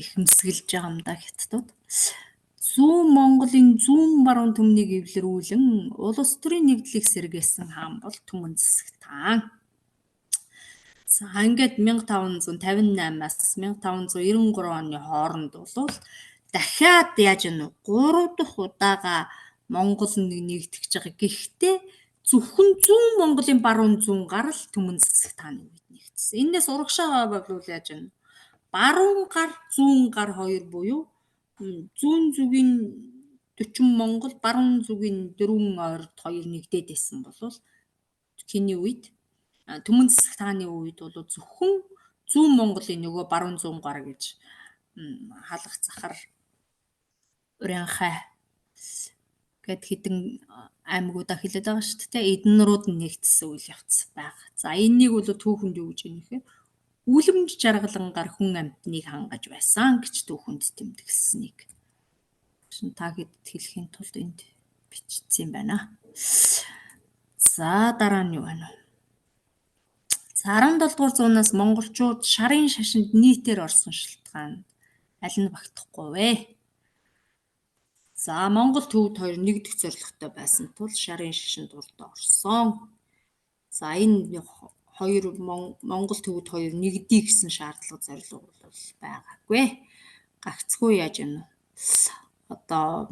S1: ихэмсгэлж байгаа юм да Хятадууд. Зүүн Монголын зүүн баруун төмнийг эвлэрүүлэн улс төрийн нэгдлийг сэргээсэн хаан бол Түмэн Засаг хаан. За ингээд 1558-аас 1593 оны хооронд бол дахиад яаж вэ? 3 дахь удаага Монгол нэгтгэж байгаа. Гэхдээ зөвхөн зүүн Монголын баруун зүүн гар л Түмэн Засаг хааны үед нэгдсэн. Энээс урагшаа боглол яаж вэ? Баруун гар, зүүн гар хоёр буюу зүүн зүгийн 40 Монгол, баруун зүгийн 4 ойрд хоёр нэгдээд байсан бол хиний үед Түмэн Засаг хааны үед бол зөвхөн зүүн Монголын нөгөө баруун зүүн гар гэж халах захар Урянхай гэд хідэн аймагуудаа хэлээд байгаа шүү дээ. Эднэрүүд нэгдсэн үйл явц байгаа. За энэнийг бол түүхэнд юу гэж нэхэ үлэмж жаргалангаар хүн амьтныг хангаж байсан гэж түүхэнд тэмдэглэснийг. Та хэд хэлэхийн тулд энд бичсэн байна. За дараа нь юу байна вэ? 17 дугаар зуунаас монголчууд шарын шашинд нийтээр орсон шалтгаан аль нь багтахгүй вэ? За Монгол төвд хоёр нэгдэх зорилготой байсан тул шарын шашинд урд орсон. За энэ хоёр Монгол төвд хоёр нэгдий гэсэн шаардлага зорилго бол байгаагүй. Гагцгүй яаж юм. Одоо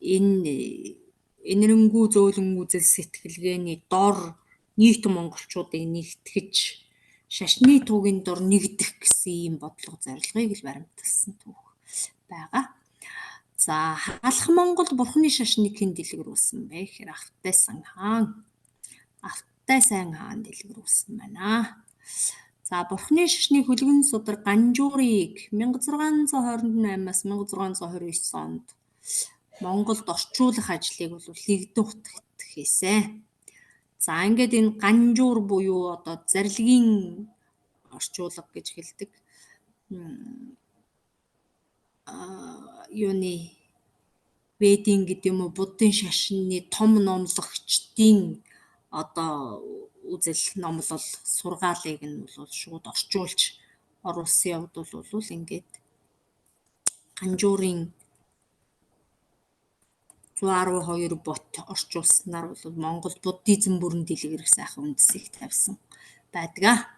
S1: энэ энэрэнгүй зөөлөн үзэл сэтгэлгээний дор нийт монголчуудыг нэгтгэж шашны туугийн дор нэгдэх гэсэн ийм бодлого зорилгыг л баримталсан түүх байгаа. За халах Монгол бурхны шашныг хэн дэлгэрүүлсэн бэ гэхээр Автай сайн хаан. Автай сайн хаан дэлгэрүүлсэн байна. За Бурхны шашны хөлгөн судар Ганжуурыг 1628-аас 1629 онд Монголд орчуулах ажлыг бол Лэгдэн хутагт хийсэн. За ингээд энэ Ганжуур буюу одоо зарилгийн орчуулга гэж хэлдэг. Юуны Ведийн гэдэг юм уу буддын шашны том номлогчдын одоо үзэл номлол сургаалыг нь бол шууд орчуулж оруулсан явд бол ингээд Ганжуурын 112 бот орчуулснаар бол Монгол буддизм бүрэн дэлгэрэх сайхан үндсийг тавьсан байдаг.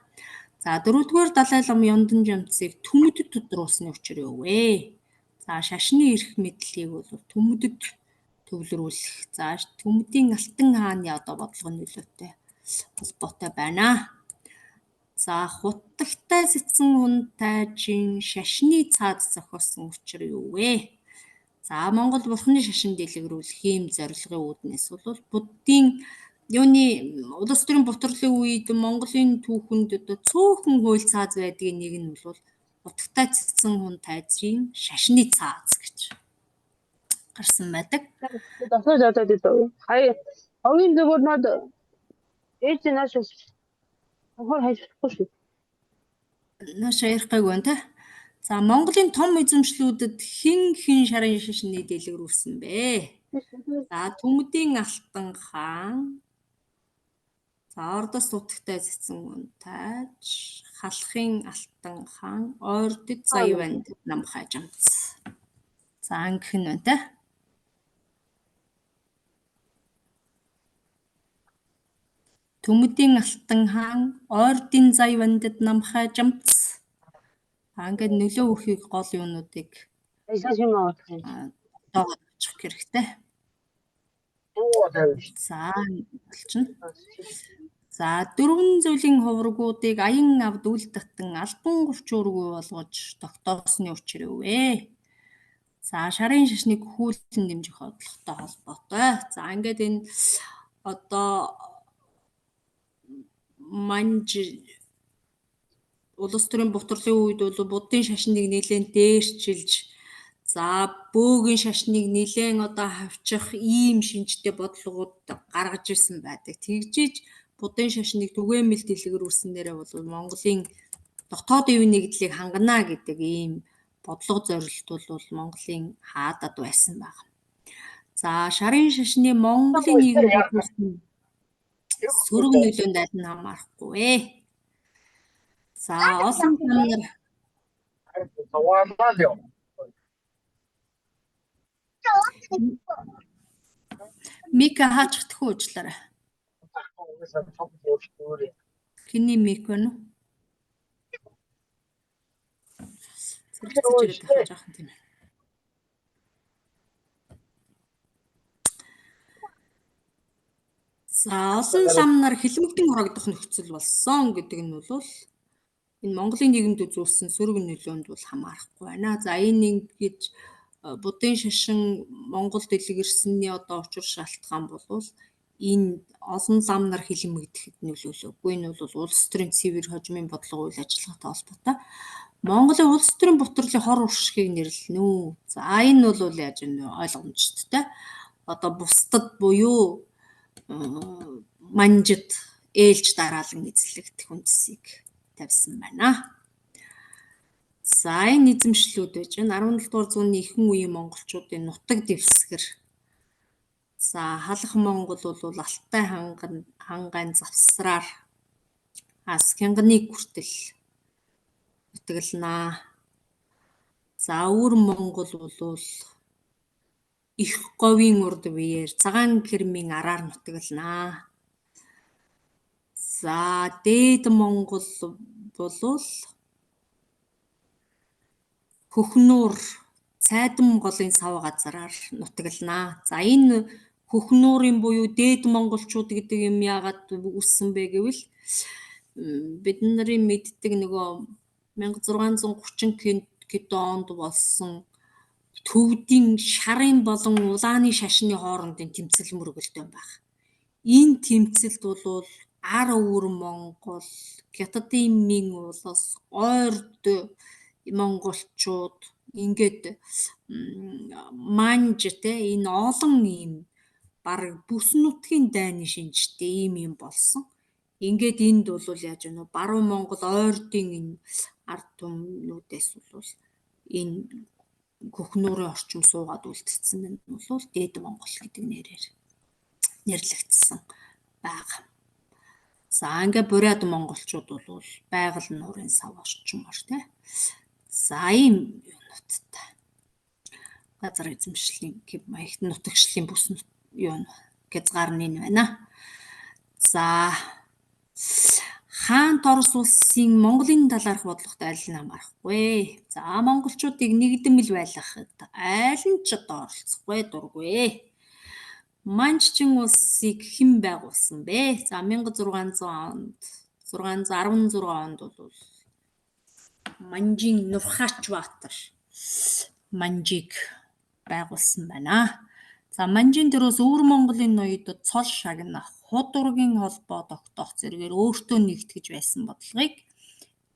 S1: За 4-р Далай лам Ёндан жамцыг Төмөдөд тодруулсны учир юу вэ? За шашны эрх мэдлийг бол Төмөдөд төвлөрүүлэх. За Төмөдийн Алтан хааны одоо бодлого нөлөөтэй холбоотой байна. За хутагтай сэтсэн хунтайжийн шашны цаад зохиосон учир юу вэ? За Монгол Бурхны шашин дэлгэрүүлэх ийм зорилгын үүднээс бол буддийн юуны улс төрийн бутарлын үед Монголын түүхэнд одоо цөөхөн хууль цааз байдгийн нэг нь бол хутагтай сэтсэн хунтайжийн шашны цааз гэж гарсан байдаг.
S4: Дасаж одоо дөө. Хавийн зөвөр над ээж нааш хор хайхгүй шүү.
S1: Нааш ярихгүйг байна те. За Монголын том эзэмшлүүдэд хэн шарын шашны дэлгэрүүлсэн бэ? За Төмөдийн Алтан хаан, за Ордос хутагтай сэтсэн хунтайж, Халахын Алтан хаан, Ордод Заяванд Намхай жамц. За ангих нь байна те. Төмөдийн Алтан хаан, Ордын Заявандад Намхай жамц. Ингээд нөлөө өгөхийг гол юунуудыг доогод очих хэрэгтэй. За болчихно. За 4 зүйлийн хуврагуудыг аян авд үл татан албан гурчуургүй болгож тогтоосны учир юу вэ? За шарын шашныг хүүлэн дэмжих бодлоготой холбоотой. За ингээд энэ одоо манж улс төрийн бутарлын үед бол буддын шашныг нэлээд дээрчилж, за бөөгийн шашныг нэлээд одоо хавчих ийм шинжтэй бодлогууд гаргаж ирсэн байдаг. Тэгжиж буддын шашныг түгээмэл дэлгэрүүлснээрээ бол Монголын дотоод ивэ нэгдлийг хангана гэдэг ийм бодлого зорилт бол Монголын хаадад байсан байна. За шарын шашны Монголын нийгэмд хүрсэн сөрөг нөлөөнд аль нь хамаарахгүй вэ? За олон замнаар мика хаачих тхүү уучлаарай. Хиний мик байна уу? Зэрэгцэж ирээд хааж авах юм тийм ээ. За олон ламнаар хилмигдэн хорогдох нөхцөл болсон гэдэг нь бол энэ Монголын нийгэмд үзүүлсэн сөрөг нөлөөнд бол хамаарахгүй байна. За энэ ингэж буддын шашин Монгол дэлгэрсэний одоо учир шалтгаан бол энэ олон ламнаар хилмигдэхэд нөлөөлөхгүй. Энэ бол улс төрийн цэвэр хожимын бодлого үйл ажиллагаатай холбоотой. Монголын улс төрийн бутарлын хор уршигыг нэрлэнэ үү? За энэ бол яаж вэ? Ойлгомжтой. Одоо бусдад буюу манжид ээлж дараалан эзлэгдэх үндсийг тавьсан байна. За энэ эзэмшлүүд байж байна. 17-р зууны ихэнх үеийн монголчуудын нутаг дэвсгэр. За халах Монгол бол Алтай хангайн завсраар ас хянганы хүртэл нутагланаа. За өвөр Монгол бол их говийн урд биеэр цагаан хэрмийн араар нутагланаа. За дээд Монгол бол Хөхнүүр Цайдан голын сав газараар нутагланаа. За энэ Хөхнүүрийн буюу дээд монголчууд гэдэг юм яагаад үүссэн бэ гэвэл бид нарын мэддэг нөгөө 1630 онд болсон төвдийн шарын болон улааны шашны хоорондын тэмцэл мөргөлдөөн байна. Энэ тэмцэлд бол ар өвөр Монгол, Хятадын Мин улс, ойрд монголчууд ингээд манж те энэ олон ийм бараг бүс нутгийн дайны шинжтэй ийм болсон. Ингээд энд бол яаж вэ? Баруун Монгол ойрдын энэ ард түмнүүдээс бол энэ Хөхнүүрийн орчим суугаад үлдсэн нь бол Дээд Монгол гэдэг нэрээр нэрлэгдсэн байгаа. За ингээд бурайд монголчууд бол байгаль нуурын сав орчмоор тий. За ийм юунуудтай газар эзэмшлийн маягт нутагшлын бүс юу хязгаар нь байна. За Хаант Орос улсын Монголын талаарх бодлоготой аль нь хамаарахгүй. За монголчуудыг нэгдмэл байлгахад аль нь ч одоо оролцохгүй дургүй. Манччин улсыг хэн байгуулсан бэ? За 1600 онд 616 онд бол Манжийн Нурхаач Баатар Манжийг байгуулсан байна. За Манжийн дөрөөс Өвөр Монголын ноёдод цол шагнах, худургийн холбоо тогтоох зэргээр өөртөө нэгтгэж байсан бодлогыг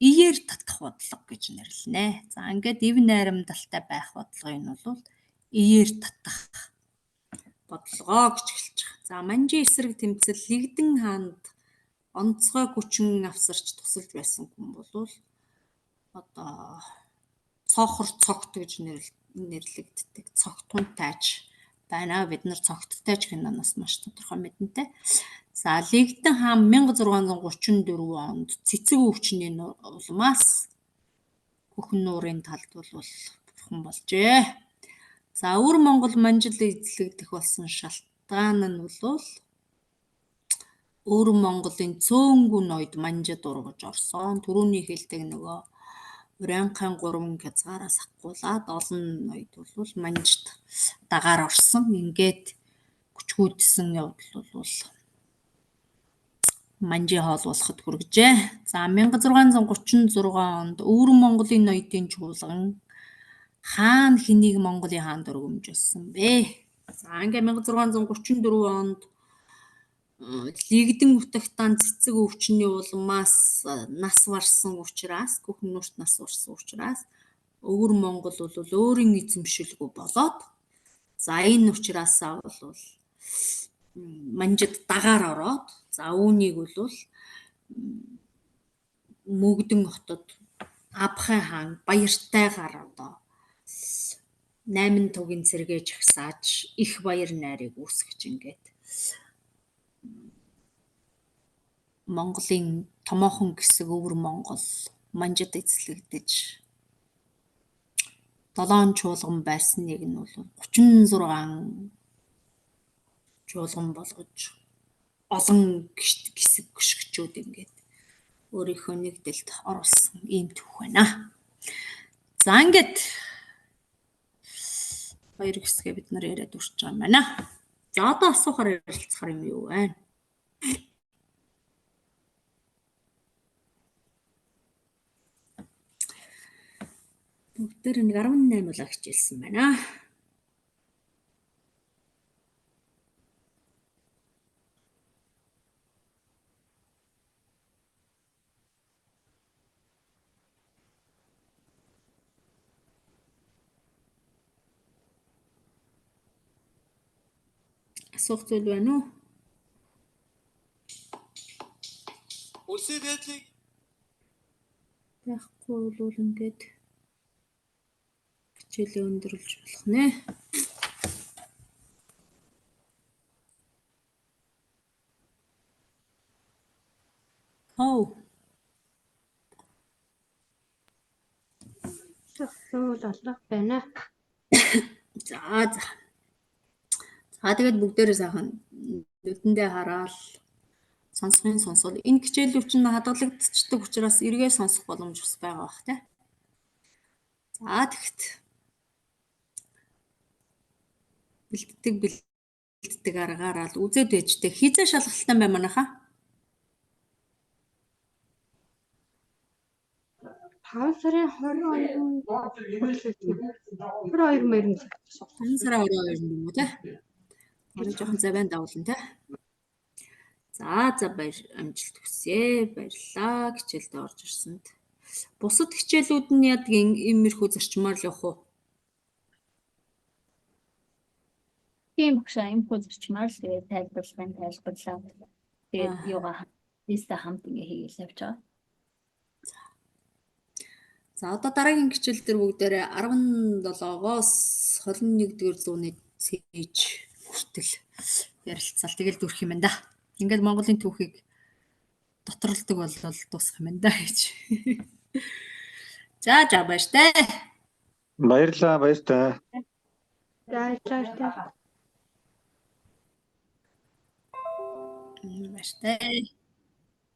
S1: иээр татах бодлого гэж нэрлэнэ. За ингээд ив найрамдалтай байх бодлогыг нь бол иээр татах бодлогоо гэж хэлж байгаа. За Манжийн эсрэг тэмцэл Лэгдэн хаанд онцгой хүчин авсарч тусалж байсан хүн бол одоо цоохор цогт гэж нэрлэгддэг цогтун тайж байна. Бид нар цогт тайж киноноос маш тодорхой мэдэнтэй. За Лэгдэн хаан 1634 онд цэцэг өвчний улмаас Хөхнүүрийн талд бол бурхан болжээ. За Өвөр Монгол Манжил эзлэгдэх болсон шалтгаан нь бол Өвөр Монголын цөөнгүү ноёд Манжид ургаж орсон. Түрүүний хэлдэг нөгөө Урянхайн 3 хязгаараас ахгуулаад олон ноёд бол Манжид дагаар орсон. Ингээд хүчгүүдсэн явдал бол Манжийн хоол болоход хүргэжээ. За 1636 онд Өвөр Монголын ноёдын чуулган хаан хэнийг Монголын хаанд өргөмжилсөн бэ? За ингээд 1634 онд Лэгдэн утагтаан цэцэг өвчний улмаас нас барсан учраас Хөхнүүрт нас барсан учраас Өвөр Монгол бол өөрийн эзэмшилгүй болоод за энэ учраас бол Манжид дагаар ороод за үүнийг бол Мөгдөн хотод Абхай хаан баяртайгаар одоо 8 тугийн цэргээ жагсааж их баяр найрыг үүсгэж ингээд Монголын томоохон хэсэг Өвөр Монгол Манжид эзлэгдэж 7 чуулган байсныг нь бол 36 чуулган болгож олон хэсэг гიშгчүүд ингээд өөрийнхөө нэгдэлд оруулсан ийм түүх байна. За ингээд хоёр хэсгээ бид нар яриад үрч байгаа юм байна. За одоо асуухаар ярилцахаар юм юу вэ? Бүгдээр нэг 18 бол хичээлсэн байна. Асуух зүйл байна уу?
S6: Улсын байдлыг
S1: Байхгүй бол ингээд хичээлээ өндөрлж болох нэ.
S4: Тэгвэл олох байна.
S1: За. За тэгээд бүгдээрээ сайхан нүдэндээ хараад сонсвол энэ хичээлүүд чинь хадгалагдчихдаг учраас эргээ сонсох боломж бас байгаа бах тий. За тэгэхэд бэлддэг аргаараа л үзээд байжтэй хизээ шалгалттай бай манайхаа.
S4: 5 сарын 22-нд 22 мөрөнд
S1: 5 сарын 22-нд юм уу тий. Манай жоохон завайн давуулна тий. За амжилт хүсье. Баярлалаа. Хичээлдээ орж ирсэнд. Бусад хичээлүүд нь яадаг иймэрхүү зарчмаар л явах уу?
S7: Тийм багш юм хүзчмаар л тэгээд тайлбарлаа. Тэгээд юугаа листа хамт ингээ хийгээл явж байгаа.
S1: За одоо дараагийн хичээл дээр бүгдээрээ 17-оос 21-р зууны цээж хүртэл ярилцаал тэгэл дүрх юм байна да. Ингээд Монголын түүхийг доторлдог бол дуусах юм байна да гэж. За баяртай.
S5: Баярлаа, баяртай.
S4: За.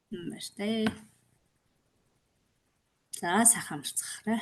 S1: Баяртай. За сайхан амарцгаарай.